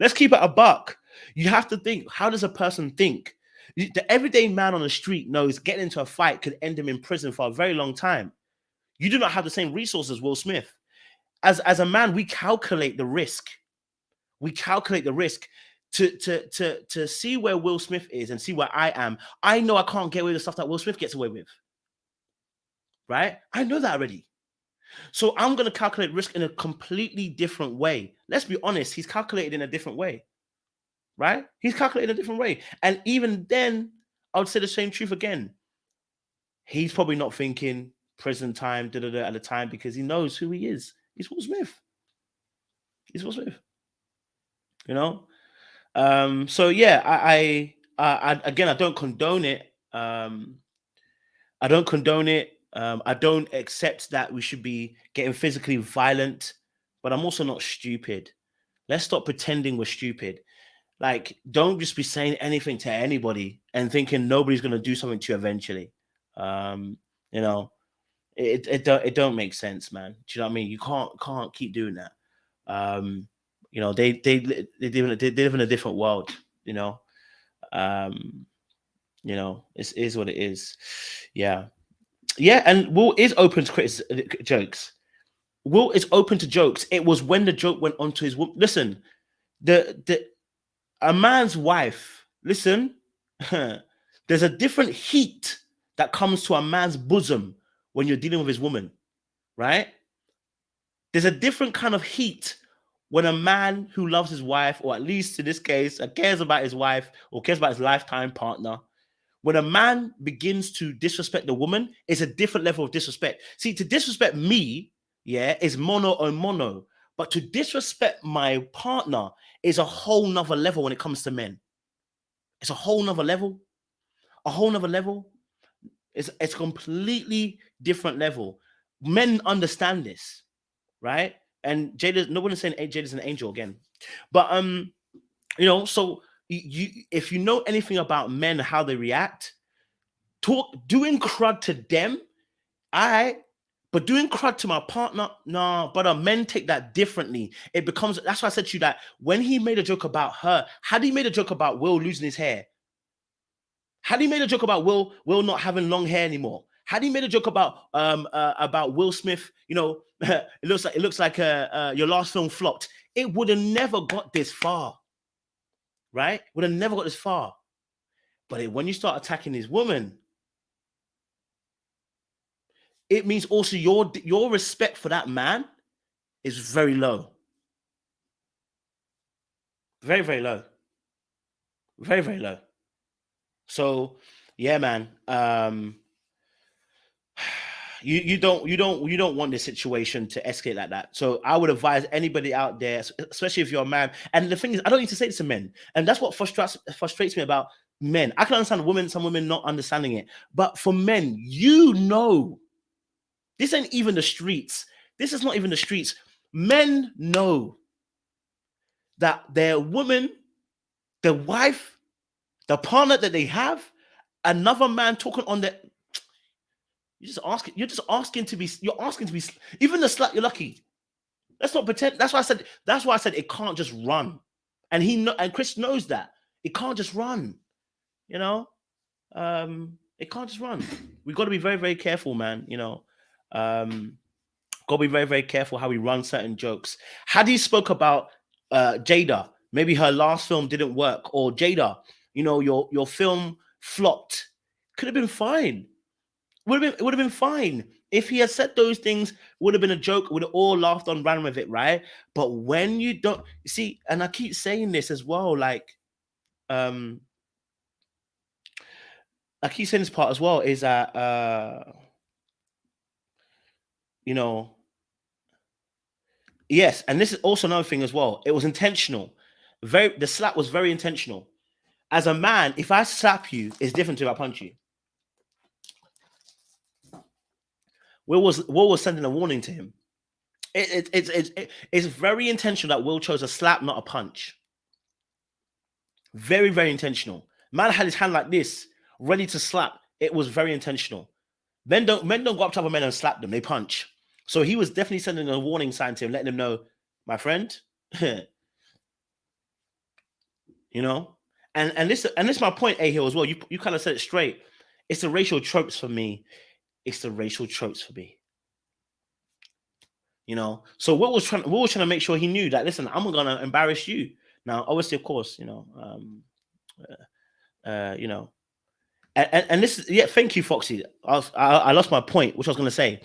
Let's keep it a buck. You have to think, how does a person think? The everyday man on the street knows getting into a fight could end him in prison for a very long time. You do not have the same resources as Will Smith. As a man, we calculate the risk. We calculate the risk to see where Will Smith is and see where I am. I know I can't get away with the stuff that Will Smith gets away with. Right? I know that already. So I'm going to calculate risk in a completely different way. Let's be honest, he's calculated in a different way. Right? He's calculated in a different way. And even then, I would say the same truth again. He's probably not thinking prison time, at the time, because he knows who he is. He's Will Smith. He's Will Smith. So yeah, I again, I don't condone it. I don't condone it. I don't accept that we should be getting physically violent, but I'm also not stupid. Let's stop pretending we're stupid. Like, don't just be saying anything to anybody and thinking nobody's going to do something to you eventually. It don't make sense, man. Do you know what I mean? You can't keep doing that. They live in a different world. It is what it is. Yeah. And Will is open to jokes. Will is open to jokes. It was when the joke went onto his woman. Listen, a man's wife. Listen, there's a different heat that comes to a man's bosom when you're dealing with his woman, right? There's a different kind of heat when a man who loves his wife, or at least in this case, cares about his wife or cares about his lifetime partner. When a man begins to disrespect the woman, it's a different level of disrespect. See, to disrespect me, is mono on mono. But to disrespect my partner is a whole nother level when it comes to men. It's a whole nother level. A whole nother level. It's a completely different level. Men understand this, right? And Jada, no one is saying Jada's an angel again. But so if you know anything about men, how they react, doing crud to them, but doing crud to my partner, nah, but men take that differently. It becomes, that's why I said to you that when he made a joke about her, had he made a joke about Will losing his hair, had he made a joke about Will not having long hair anymore, had he made a joke about Will Smith, it looks like your last film flopped, it would have never got this far, right? Would have never got this far. But when you start attacking his woman, it means also your respect for that man is very low. Very, very low. Very, very low. So yeah, man. You don't want this situation to escalate like that. So I would advise anybody out there, especially if you're a man. And the thing is, I don't need to say this to men, and that's what frustrates me about men. I can understand some women not understanding it, but for men, this ain't even the streets. This is not even the streets. Men know that their woman, the wife, the partner that they have, another man talking on their. You're just asking to be. You're asking to be. Even the slut, you're lucky. Let's not pretend. That's why I said it can't just run. And Chris knows that it can't just run. It can't just run. We've got to be very, very careful, man. Got to be very, very careful how we run certain jokes. Hadi spoke about Jada. Maybe her last film didn't work, or Jada, your film flopped. Could have been fine. Would have been fine if he had said those things. Would have been a joke. Would have all laughed on, ran with it, right? But when you don't see, and I keep saying this as well, like, I keep saying this part as well, is that yes, and this is also another thing as well. It was intentional. The slap was very intentional. As a man, if I slap you, it's different to if I punch you. Will was sending a warning to him. It's very intentional that Will chose a slap, not a punch. Very, very intentional. Man had his hand like this, ready to slap. It was very intentional. Men don't go up to other men and slap them. They punch. So he was definitely sending a warning sign to him, letting him know, my friend, and this is my point, A-Hill, as well. You kind of said it straight. It's the racial tropes for me. It's the racial tropes for me. So Will was trying to make sure he knew that, listen, I'm gonna embarrass you. Now, obviously, of course, and this is, yeah, thank you, Foxy. I lost my point, which I was gonna say.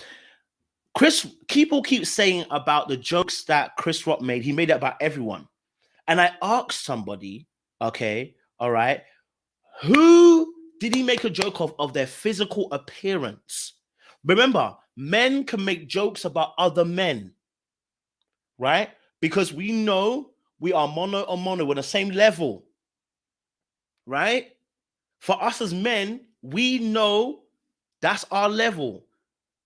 People keep saying about the jokes that Chris Rock made. He made it about everyone. And I asked somebody, okay, all right, who did he make a joke of their physical appearance? Remember, men can make jokes about other men, right? Because we know we are mono on mono. We're the same level, right? For us as men, we know that's our level.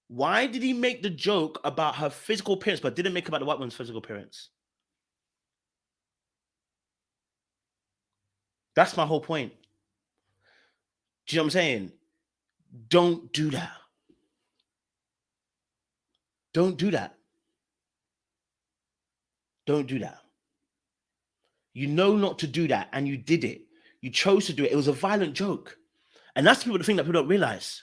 Why did he make the joke about her physical appearance, but didn't make about the white woman's physical appearance? That's my whole point. Do you know what I'm saying? Don't do that. Don't do that. Don't do that. You know not to do that, and you did it. You chose to do it. It was a violent joke. And that's the thing that people don't realize.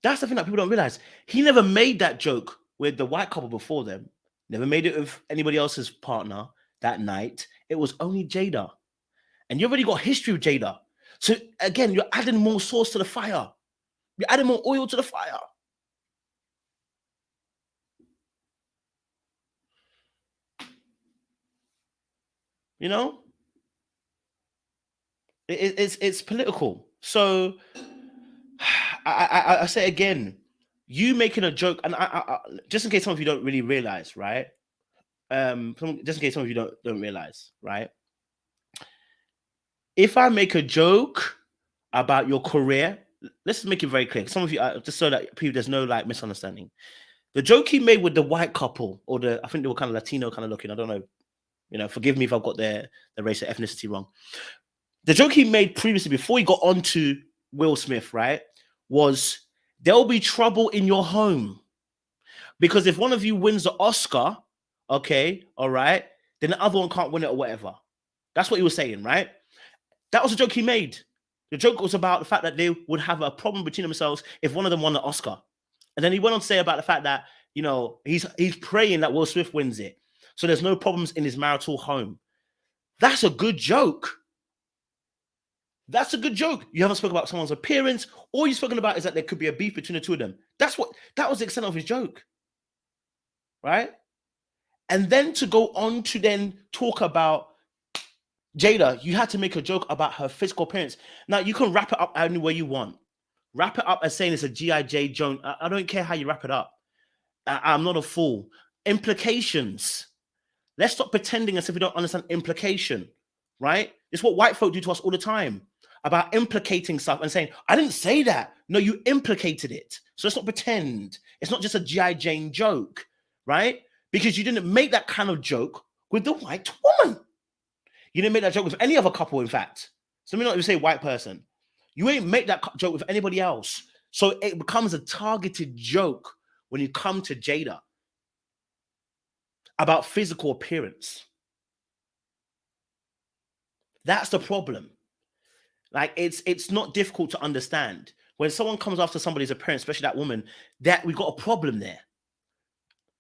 That's the thing that people don't realize. He never made that joke with the white couple before them. Never made it with anybody else's partner that night. It was only Jada. And you already got history with Jada. So again, you're adding more sauce to the fire. You're adding more oil to the fire. It's political. So I say again, you making a joke, and I just in case some of you don't really realize, right? Just in case some of you don't realize, right? If I make a joke about your career, let's make it very clear. Some of you, just so that there's no like misunderstanding. The joke he made with the white couple, or I think they were kind of Latino kind of looking, I don't know. Forgive me if I've got the race or ethnicity wrong. The joke he made previously, before he got onto Will Smith, right, was there'll be trouble in your home. Because if one of you wins the Oscar, okay, all right, then the other one can't win it or whatever. That's what he was saying, right? That was a joke he made. The joke was about the fact that they would have a problem between themselves if one of them won the Oscar. And then he went on to say about the fact that, he's praying that Will Smith wins it. So there's no problems in his marital home. That's a good joke. That's a good joke. You haven't spoken about someone's appearance. All you've spoken about is that there could be a beef between the two of them. That was the extent of his joke. Right? And then to go on to then talk about Jada, you had to make a joke about her physical appearance. Now, you can wrap it up any way you want. Wrap it up as saying it's a G.I. Jane joke. I don't care how you wrap it up. I'm not a fool. Implications. Let's stop pretending as if we don't understand implication, right? It's what white folk do to us all the time about implicating stuff and saying, I didn't say that. No, you implicated it. So let's not pretend. It's not just a G.I. Jane joke, right? Because you didn't make that kind of joke with the white woman. You didn't make that joke with any other couple, in fact. So let me not even say white person. You ain't make that joke with anybody else. So it becomes a targeted joke when you come to Jada about physical appearance. That's the problem. Like, it's not difficult to understand. When someone comes after somebody's appearance, especially that woman, that we've got a problem there.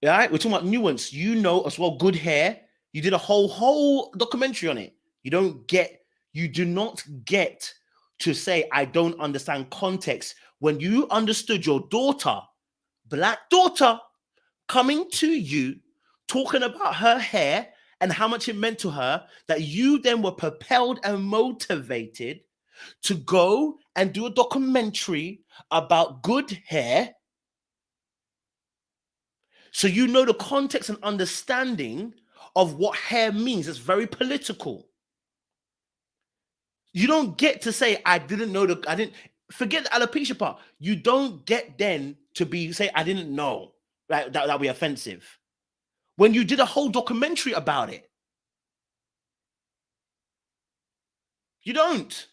All right? We're talking about Nuance. You know as well, good hair. You did a whole documentary on it. You do not get to say, I don't understand context when you understood your daughter, black daughter, coming to you, talking about her hair and how much it meant to her, that you then were propelled and motivated to go and do a documentary about good hair. So you know the context and understanding of what hair means. It's very political. You don't get to say, I didn't know I didn't forget the alopecia part. You don't get then to say, I didn't know. Right? That'll be offensive. When you did a whole documentary about it. You don't.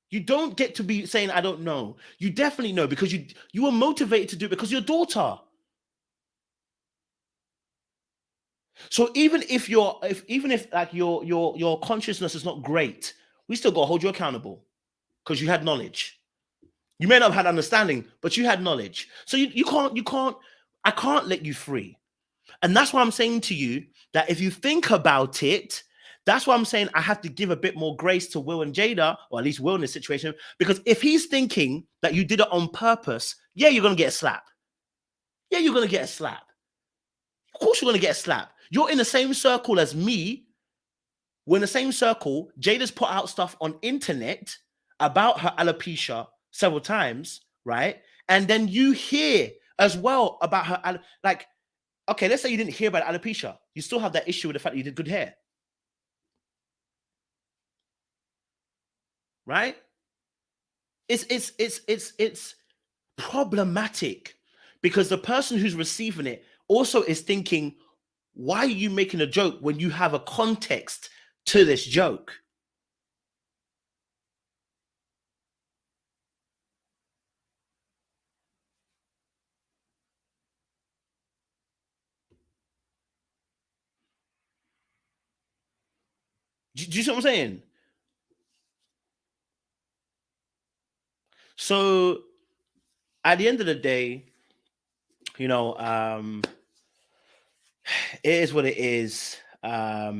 You don't get to be saying, I don't know. You definitely know, because you were motivated to do it because your daughter. So even if your consciousness is not great, we still got to hold you accountable because you had knowledge. You may not have had understanding, but you had knowledge. So I can't let you free. And that's why I'm saying to you that if you think about it, that's why I'm saying I have to give a bit more grace to Will and Jada, or at least Will in this situation, because if he's thinking that you did it on purpose, yeah, you're going to get a slap. Yeah, you're going to get a slap. Of course you're going to get a slap. You're in the same circle as me. We're in the same circle. Jada's put out stuff on internet about her alopecia several times, right? And then you hear as well about her, like, okay, let's say you didn't hear about alopecia. You still have that issue with the fact that you did good hair. Right? It's problematic because the person who's receiving it also is thinking, why are you making a joke when you have a context to this joke? Do you see what I'm saying? So at the end of the day, it is what it is. I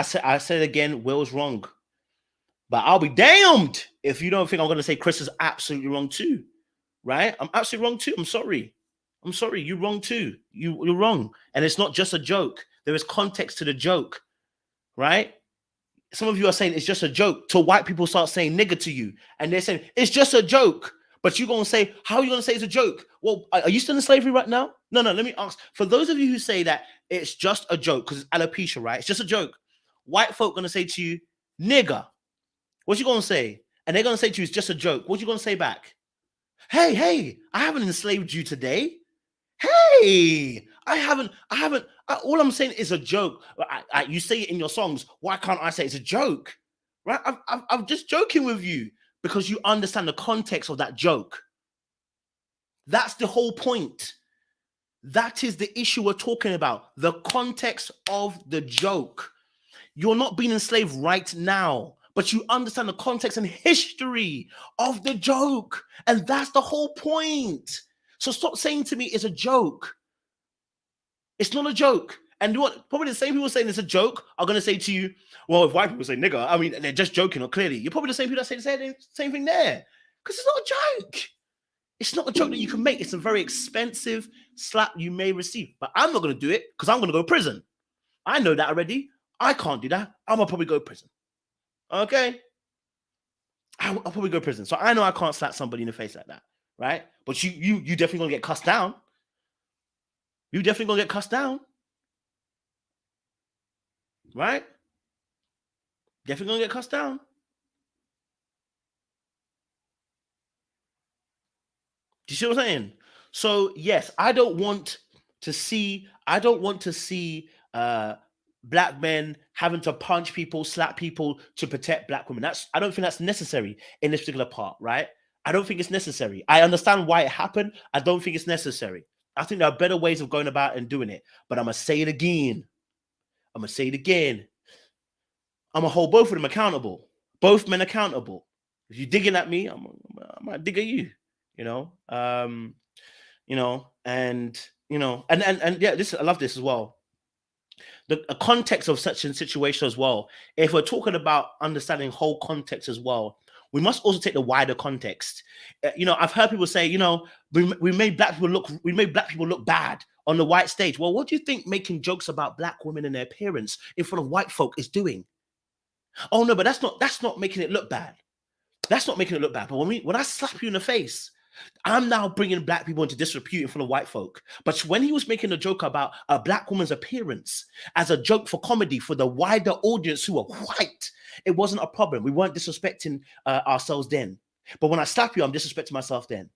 said it again, Will's wrong. But I'll be damned if you don't think I'm going to say Chris is absolutely wrong too, right? I'm absolutely wrong too. I'm sorry. You're wrong too. You're wrong. And it's not just a joke. There is context to the joke, right? Some of you are saying it's just a joke till white people start saying nigger to you. And they're saying it's just a joke. But you're going to say, how are you going to say it's a joke? Well, are you still in slavery right now? No, let me ask. For those of you who say that it's just a joke because it's alopecia, right? It's just a joke. White folk going to say to you, nigger. What you going to say? And they're going to say to you, it's just a joke. What you going to say back? Hey, I haven't enslaved you today. Hey, I haven't. All I'm saying is a joke. You say it in your songs. Why can't I say it's a joke? Right? I'm just joking with you because you understand the context of that joke. That's the whole point. That is the issue we're talking about. The context of the joke. You're not being enslaved right now, but you understand the context and history of the joke. And that's the whole point. So stop saying to me it's a joke. It's not a joke. And what probably the same people saying it's a joke are going to say to you, well, if white people say nigger, I mean, they're just joking, or clearly. You're probably the same people that say the same thing there. Because it's not a joke. It's not a joke that you can make. It's a very expensive slap you may receive. But I'm not going to do it because I'm going to go to prison. I know that already. I can't do that. I'm going to probably go to prison. Okay? I'll probably go to prison. So I know I can't slap somebody in the face like that. Right? But you definitely going to get cussed down. You definitely going to get cussed down. Right? Definitely going to get cussed down. Do you see what I'm saying? So yes, I don't want to see black men having to punch people, slap people to protect black women. I don't think that's necessary in this particular part, right? I don't think it's necessary. I understand why it happened. I don't think it's necessary. I think there are better ways of going about and doing it. But I'm gonna say it again. I'm gonna hold both of them accountable. Both men accountable. If you're digging at me, I might dig at you. And yeah, I love this as well. The context of such a situation as well. If we're talking about understanding whole context as well, we must also take the wider context. I've heard people say, we made black people look bad on the white stage. Well, what do you think making jokes about black women and their appearance in front of white folk is doing? Oh no, but that's not making it look bad. That's not making it look bad. But when I slap you in the face, I'm now bringing black people into disrepute in front of white folk. But when he was making a joke about a black woman's appearance as a joke for comedy for the wider audience who are white, it wasn't a problem. We weren't disrespecting ourselves then. But when I slap you, I'm disrespecting myself then.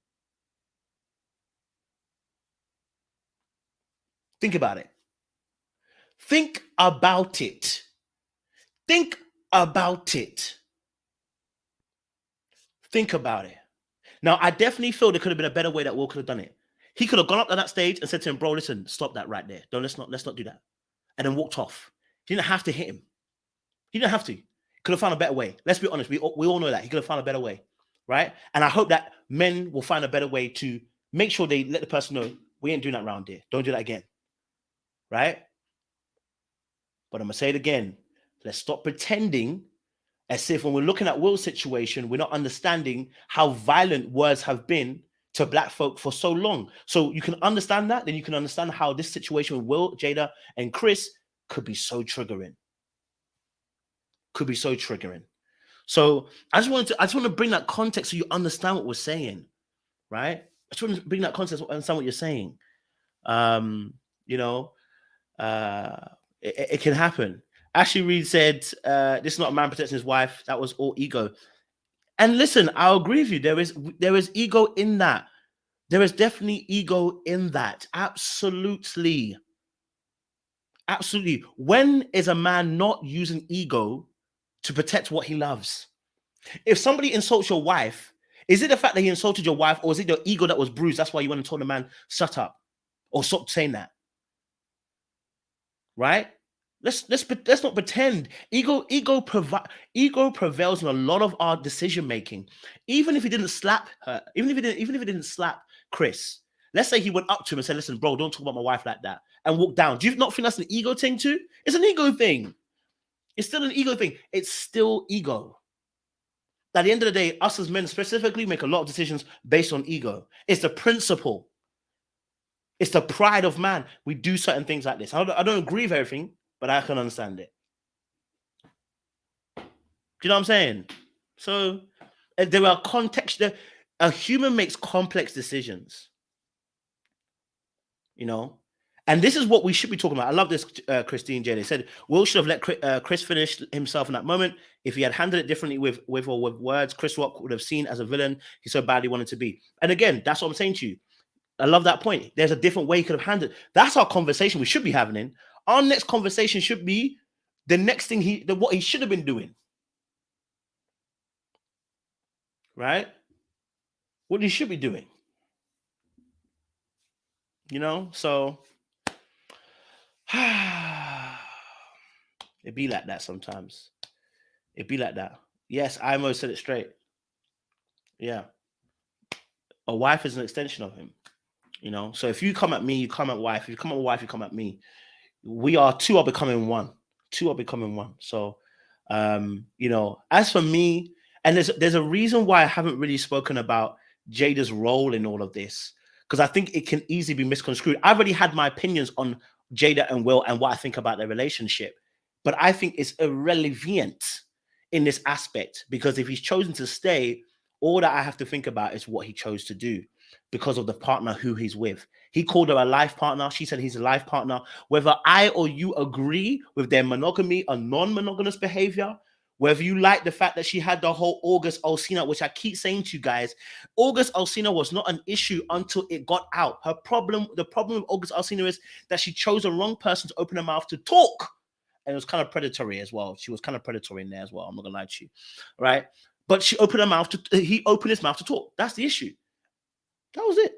Think about it. Think about it. Think about it. Think about it. Now, I definitely feel there could have been a better way that Will could have done it. He could have gone up to that stage and said to him, bro, listen, stop that right there. Let's not do that. And then walked off. He didn't have to hit him. He didn't have to. He could have found a better way. Let's be honest. We all know that. He could have found a better way. Right? And I hope that men will find a better way to make sure they let the person know, we ain't doing that around here. Don't do that again. Right? But I'm going to say it again. Let's stop pretending as if when we're looking at Will's situation, we're not understanding how violent words have been to black folk for so long. So you can understand that, then you can understand how this situation with Will, Jada, and Chris could be so triggering. Could be so triggering. So I just want to bring that context so you understand what we're saying, right? I just want to bring that context so you understand what you're saying. It can happen. Ashley Reed said, this is not a man protecting his wife. That was all ego. And listen, I'll agree with you. There is ego in that. There is definitely ego in that. Absolutely. Absolutely. When is a man not using ego to protect what he loves? If somebody insults your wife, is it the fact that he insulted your wife, or is it your ego that was bruised? That's why you went and told the man, shut up, or stop saying that. Right? Let's not pretend. Ego prevails in a lot of our decision making. Even if he didn't slap her, even if he didn't slap Chris. Let's say he went up to him and said, "Listen, bro, don't talk about my wife like that," and walked down. Do you not think that's an ego thing too? It's an ego thing. It's still an ego thing. It's still ego. At the end of the day, us as men specifically make a lot of decisions based on ego. It's the principle. It's the pride of man. We do certain things like this. I don't agree with everything, but I can understand it. Do you know what I'm saying? So there are contexts. A human makes complex decisions. And this is what we should be talking about. I love this, Christine J. They said, Will should have let Chris finish himself in that moment. If he had handled it differently with words, Chris Rock would have seen as a villain he so badly wanted to be. And again, that's what I'm saying to you. I love that point. There's a different way he could have handled it. That's our conversation we should be having. Our next conversation should be the next thing what he should have been doing. Right? What he should be doing. You know, so it be like that sometimes. It be like that. Yes, I almost said it straight. Yeah. A wife is an extension of him. You know, so if you come at me, you come at wife. If you come at wife, you come at me. Two are becoming one. Two are becoming one. So, you know, as for me, and there's a reason why I haven't really spoken about Jada's role in all of this, because I think it can easily be misconstrued. I've already had my opinions on Jada and Will and what I think about their relationship, but I think it's irrelevant in this aspect, because if he's chosen to stay, all that I have to think about is what he chose to do because of the partner who he's with. He called her a life partner. She said he's a life partner. Whether I or you agree with their monogamy or non-monogamous behavior, whether you like the fact that she had the whole August Alsina, which I keep saying to you guys, August Alsina was not an issue until it got out. The problem with August Alsina is that she chose the wrong person to open her mouth to talk. And it was kind of predatory as well. She was kind of predatory in there as well. I'm not gonna lie to you, right? But he opened his mouth to talk. That's the issue. That was it.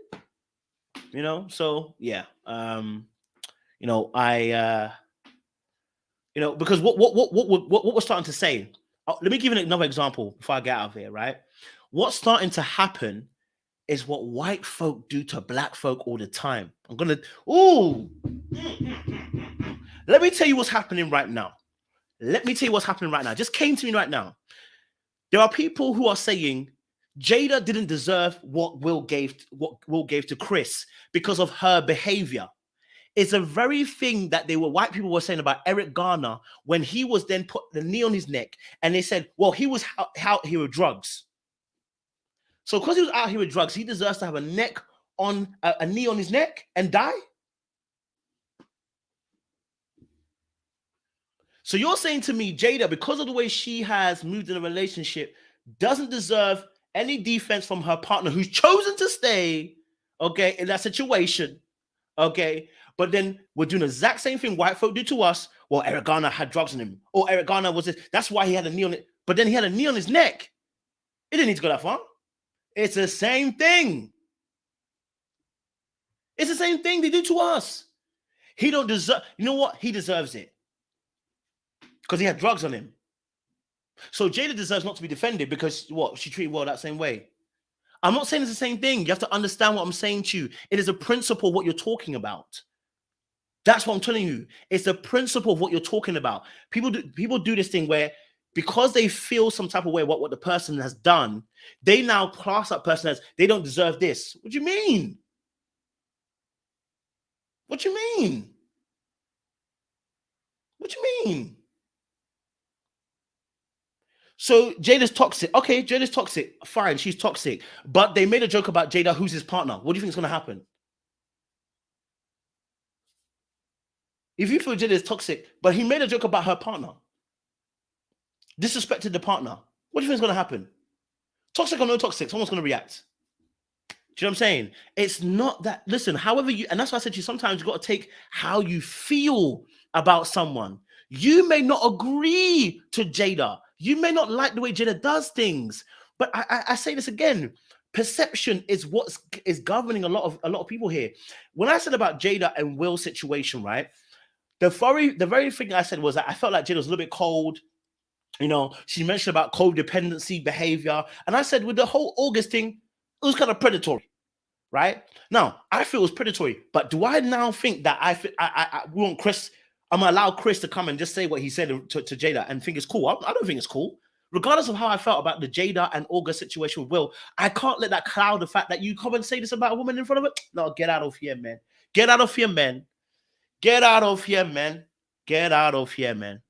You know, so yeah. You know, you know, because what we're starting to say. Let me give you another example before I get out of here, right? What's starting to happen is what white folk do to black folk all the time. Let me tell you what's happening right now. Just came to me right now. There are people who are saying Jada didn't deserve what Will gave to Chris because of her behavior. It's a very thing that white people were saying about Eric Garner when he was then put the knee on his neck, and they said, well, he was out here with drugs. So because he was out here with drugs, he deserves to have a knee on his neck and die. So you're saying to me, Jada, because of the way she has moved in a relationship, doesn't deserve any defense from her partner who's chosen to stay, okay, in that situation, okay? But then we're doing the exact same thing white folk do to us. Well, Eric Garner had drugs on him. Or Eric Garner was this. That's why he had a knee on it. But then he had a knee on his neck. It didn't need to go that far. It's the same thing. It's the same thing they do to us. He don't deserve, you know what? He deserves it. Because he had drugs on him. So Jada deserves not to be defended because what? She treated Will that same way. I'm not saying it's the same thing. You have to understand what I'm saying to you. It is a principle of what you're talking about. That's what I'm telling you. It's the principle of what you're talking about. People do this thing where because they feel some type of way about what the person has done, they now class that person as they don't deserve this. What do you mean? What do you mean? What do you mean? So Jada's toxic. Okay, Jada's toxic. Fine, she's toxic. But they made a joke about Jada, who's his partner. What do you think is going to happen? If you feel Jada is toxic, but he made a joke about her partner, disrespected the partner, what do you think is going to happen? Toxic or no toxic, someone's going to react. Do you know what I'm saying? It's not that, listen, however you, and that's why I said to you, sometimes you've got to take how you feel about someone. You may not agree to Jada. You may not like the way Jada does things, but I say this again. Perception is what is governing a lot of people here. When I said about Jada and Will's situation, right? The very thing I said was that I felt like Jada was a little bit cold. You know, she mentioned about codependency behavior, and I said with the whole August thing, it was kind of predatory, right? Now I feel it was predatory, but do I now think that I want Chris? I'm gonna allow Chris to come and just say what he said to Jada and think it's cool. I don't think it's cool. Regardless of how I felt about the Jada and August situation with Will, I can't let that cloud the fact that you come and say this about a woman in front of it. No, get out of here, man. Get out of here, man. Get out of here, man. Get out of here, man.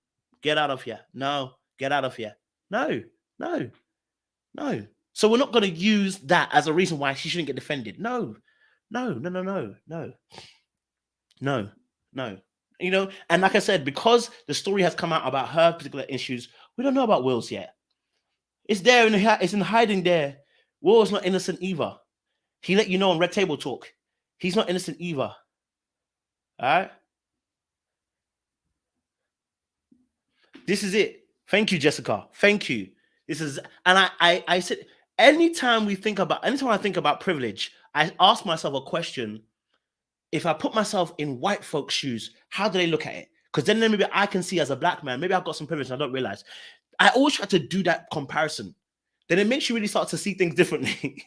Get out of here. No, get out of here. No. So we're not going to use that as a reason why she shouldn't get defended. No. You know, and like I said, because the story has come out about her particular issues, we don't know about Will's yet. It's there, it's in hiding there. Will is not innocent either. He let you know on Red Table Talk. He's not innocent either. All right. This is it. Thank you, Jessica. Thank you. This is, and I said, anytime I think about privilege, I ask myself a question. If I put myself in white folks' shoes, how do they look at it? Because then maybe I can see as a black man, maybe I've got some privilege and I don't realize. I always try to do that comparison. Then it makes you really start to see things differently.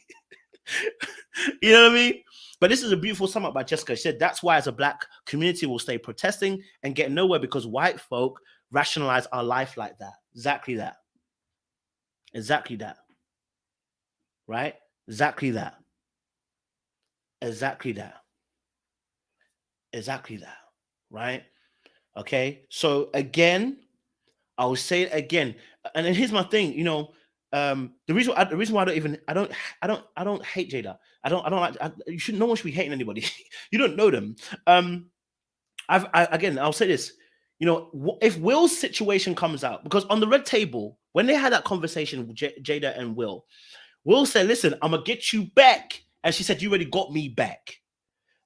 You know what I mean? But this is a beautiful sum up by Jessica. She said that's why as a black community we'll stay protesting and get nowhere because white folk rationalize our life like that. Exactly that. Exactly that. Right? Exactly that. Exactly that. Exactly that. Right? Okay. So again, I will say it again. And then here's my thing, the reason why I don't hate Jada. I don't like you should no one should be hating anybody. You don't know them. I'll say this. If Will's situation comes out, because on the red table, when they had that conversation with Jada and Will said, listen, I'm gonna get you back. And she said, you already got me back.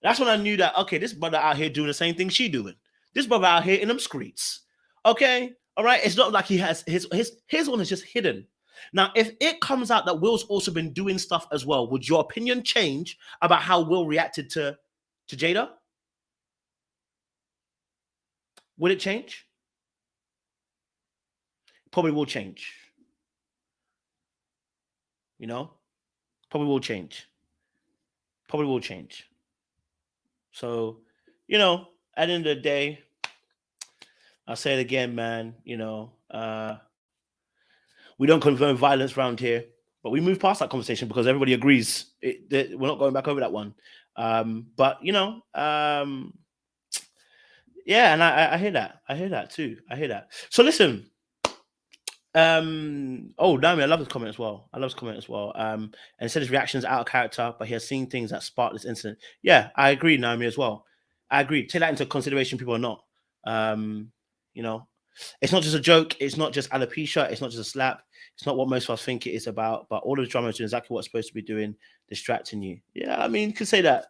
That's when I knew that, okay, this brother out here doing the same thing she doing. This brother out here in them streets. Okay? All right? It's not like he has his one is just hidden. Now, if it comes out that Will's also been doing stuff as well, would your opinion change about how Will reacted to Jada? Would it change? Probably will change. Probably will change. Probably will change. So, at the end of the day, I'll say it again, man. We don't condone violence around here, but we move past that conversation because everybody agrees we're not going back over that one. But yeah, and I hear that. I hear that too. I hear that. So listen. Naomi, I love his comment as well. And it said his reactions out of character, but he has seen things that sparked this incident. Yeah, I agree, Naomi, as well. I agree. Take that into consideration, people are not. It's not just a joke, it's not just alopecia, it's not just a slap, it's not what most of us think it is about, but all of the drama is doing exactly what it's supposed to be doing, distracting you. Yeah, I mean, you could say that.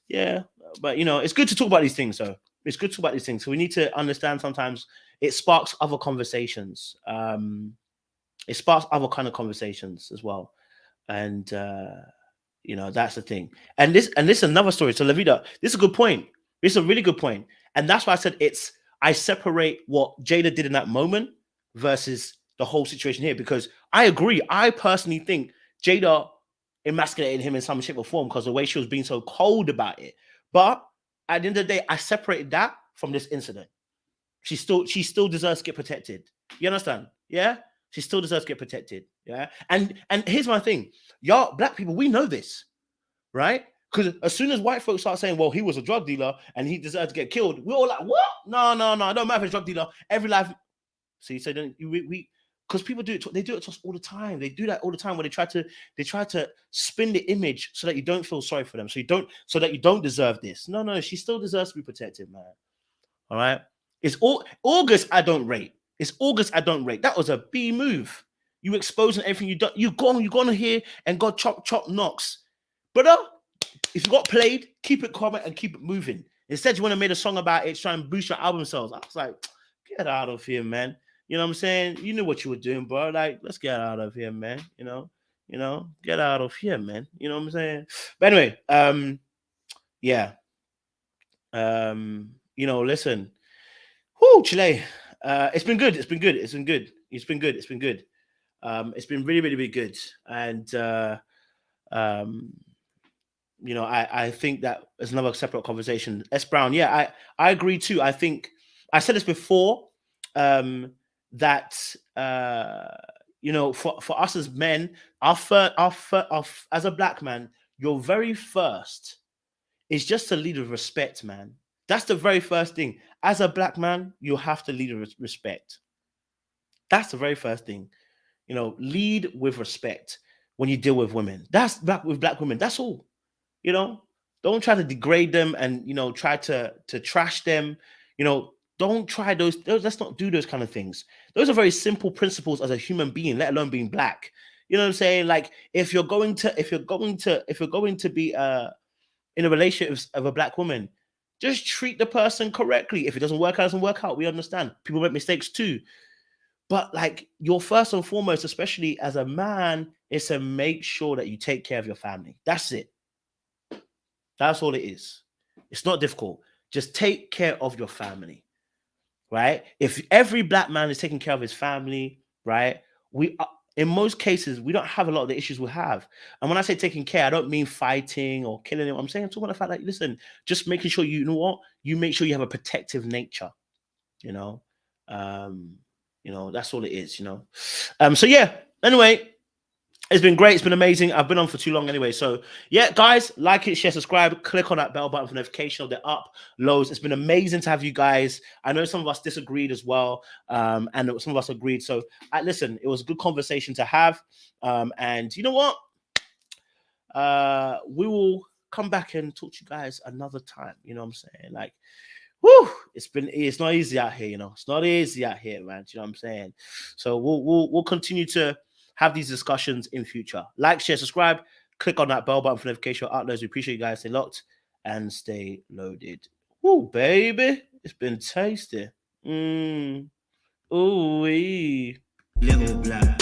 Yeah, but it's good to talk about these things, though. It's good to talk about these things. So we need to understand sometimes it sparks other conversations. It sparks other kind of conversations as well. And that's the thing. And this is another story. So Lavida, this is a good point. This is a really good point. And that's why I said I separate what Jada did in that moment versus the whole situation here, because I agree. I personally think Jada emasculated him in some shape or form because the way she was being so cold about it. But at the end of the day, I separated that from this incident. She still deserves to get protected. You understand? Yeah? She still deserves to get protected. Yeah. And here's my thing. Y'all, black people, we know this, right? Because as soon as white folks start saying, well, he was a drug dealer and he deserved to get killed, we're all like, what? No, it don't matter if he's a drug dealer. Every life. See, so then we because people do it, they do it to us all the time. They do that all the time where they try to spin the image so that you don't feel sorry for them. So that you don't deserve this. No, she still deserves to be protected, man. All right. It's August I don't rate. It's August I don't rate. That was a B move. You exposing everything you done. You gone here and got chop knocks. Brother, if you got played, keep it quiet and keep it moving. Instead, you want to make a song about it, try and boost your album sales. I was like, get out of here, man. You know what I'm saying? You knew what you were doing, bro. Like, let's get out of here, man. Get out of here, man. You know what I'm saying? But anyway, yeah. Listen. Whoo, Chile. It's been good. It's been good. It's been good. It's been good. It's been good. It's been really, really, really good. And I think that is another separate conversation. S. Brown, yeah, I agree too. I think I said this before, that for us as men, as a black man, your very first is just to lead with respect, man. That's the very first thing. As a black man, you have to lead with respect. That's the very first thing. Lead with respect when you deal with women. That's with black women. That's all. Don't try to degrade them and try to trash them. Don't try those. Let's not do those kind of things. Those are very simple principles as a human being, let alone being black. You know what I'm saying? Like if you're going to be in a relationship of a black woman, just treat the person correctly. If it doesn't work out, it doesn't work out. We understand. People make mistakes too. But like, your first and foremost, especially as a man, is to make sure that you take care of your family. That's it. That's all it is. It's not difficult. Just take care of your family, right? If every black man is taking care of his family, right, we are, in most cases, we don't have a lot of the issues we have. And when I say taking care, I don't mean fighting or killing him. I'm talking about the fact that, listen, just making sure you know what, you make sure you have a protective nature, you know. That's all it is, So yeah, anyway, it's been great. It's been amazing. I've been on for too long anyway. So yeah, guys, like it, share, subscribe, click on that bell button for notification of the uploads. It's been amazing to have you guys. I know some of us disagreed as well, and some of us agreed. So listen, it was a good conversation to have. And you know what? We will come back and talk to you guys another time. You know what I'm saying? Like, whew, it's not easy out here, It's not easy out here, man. You know what I'm saying? So we'll continue to have these discussions in future. Like, share, subscribe, click on that bell button for notification uploads. We appreciate you guys. Stay locked and stay loaded. Ooh, baby. It's been tasty. Ooh-wee. Little black.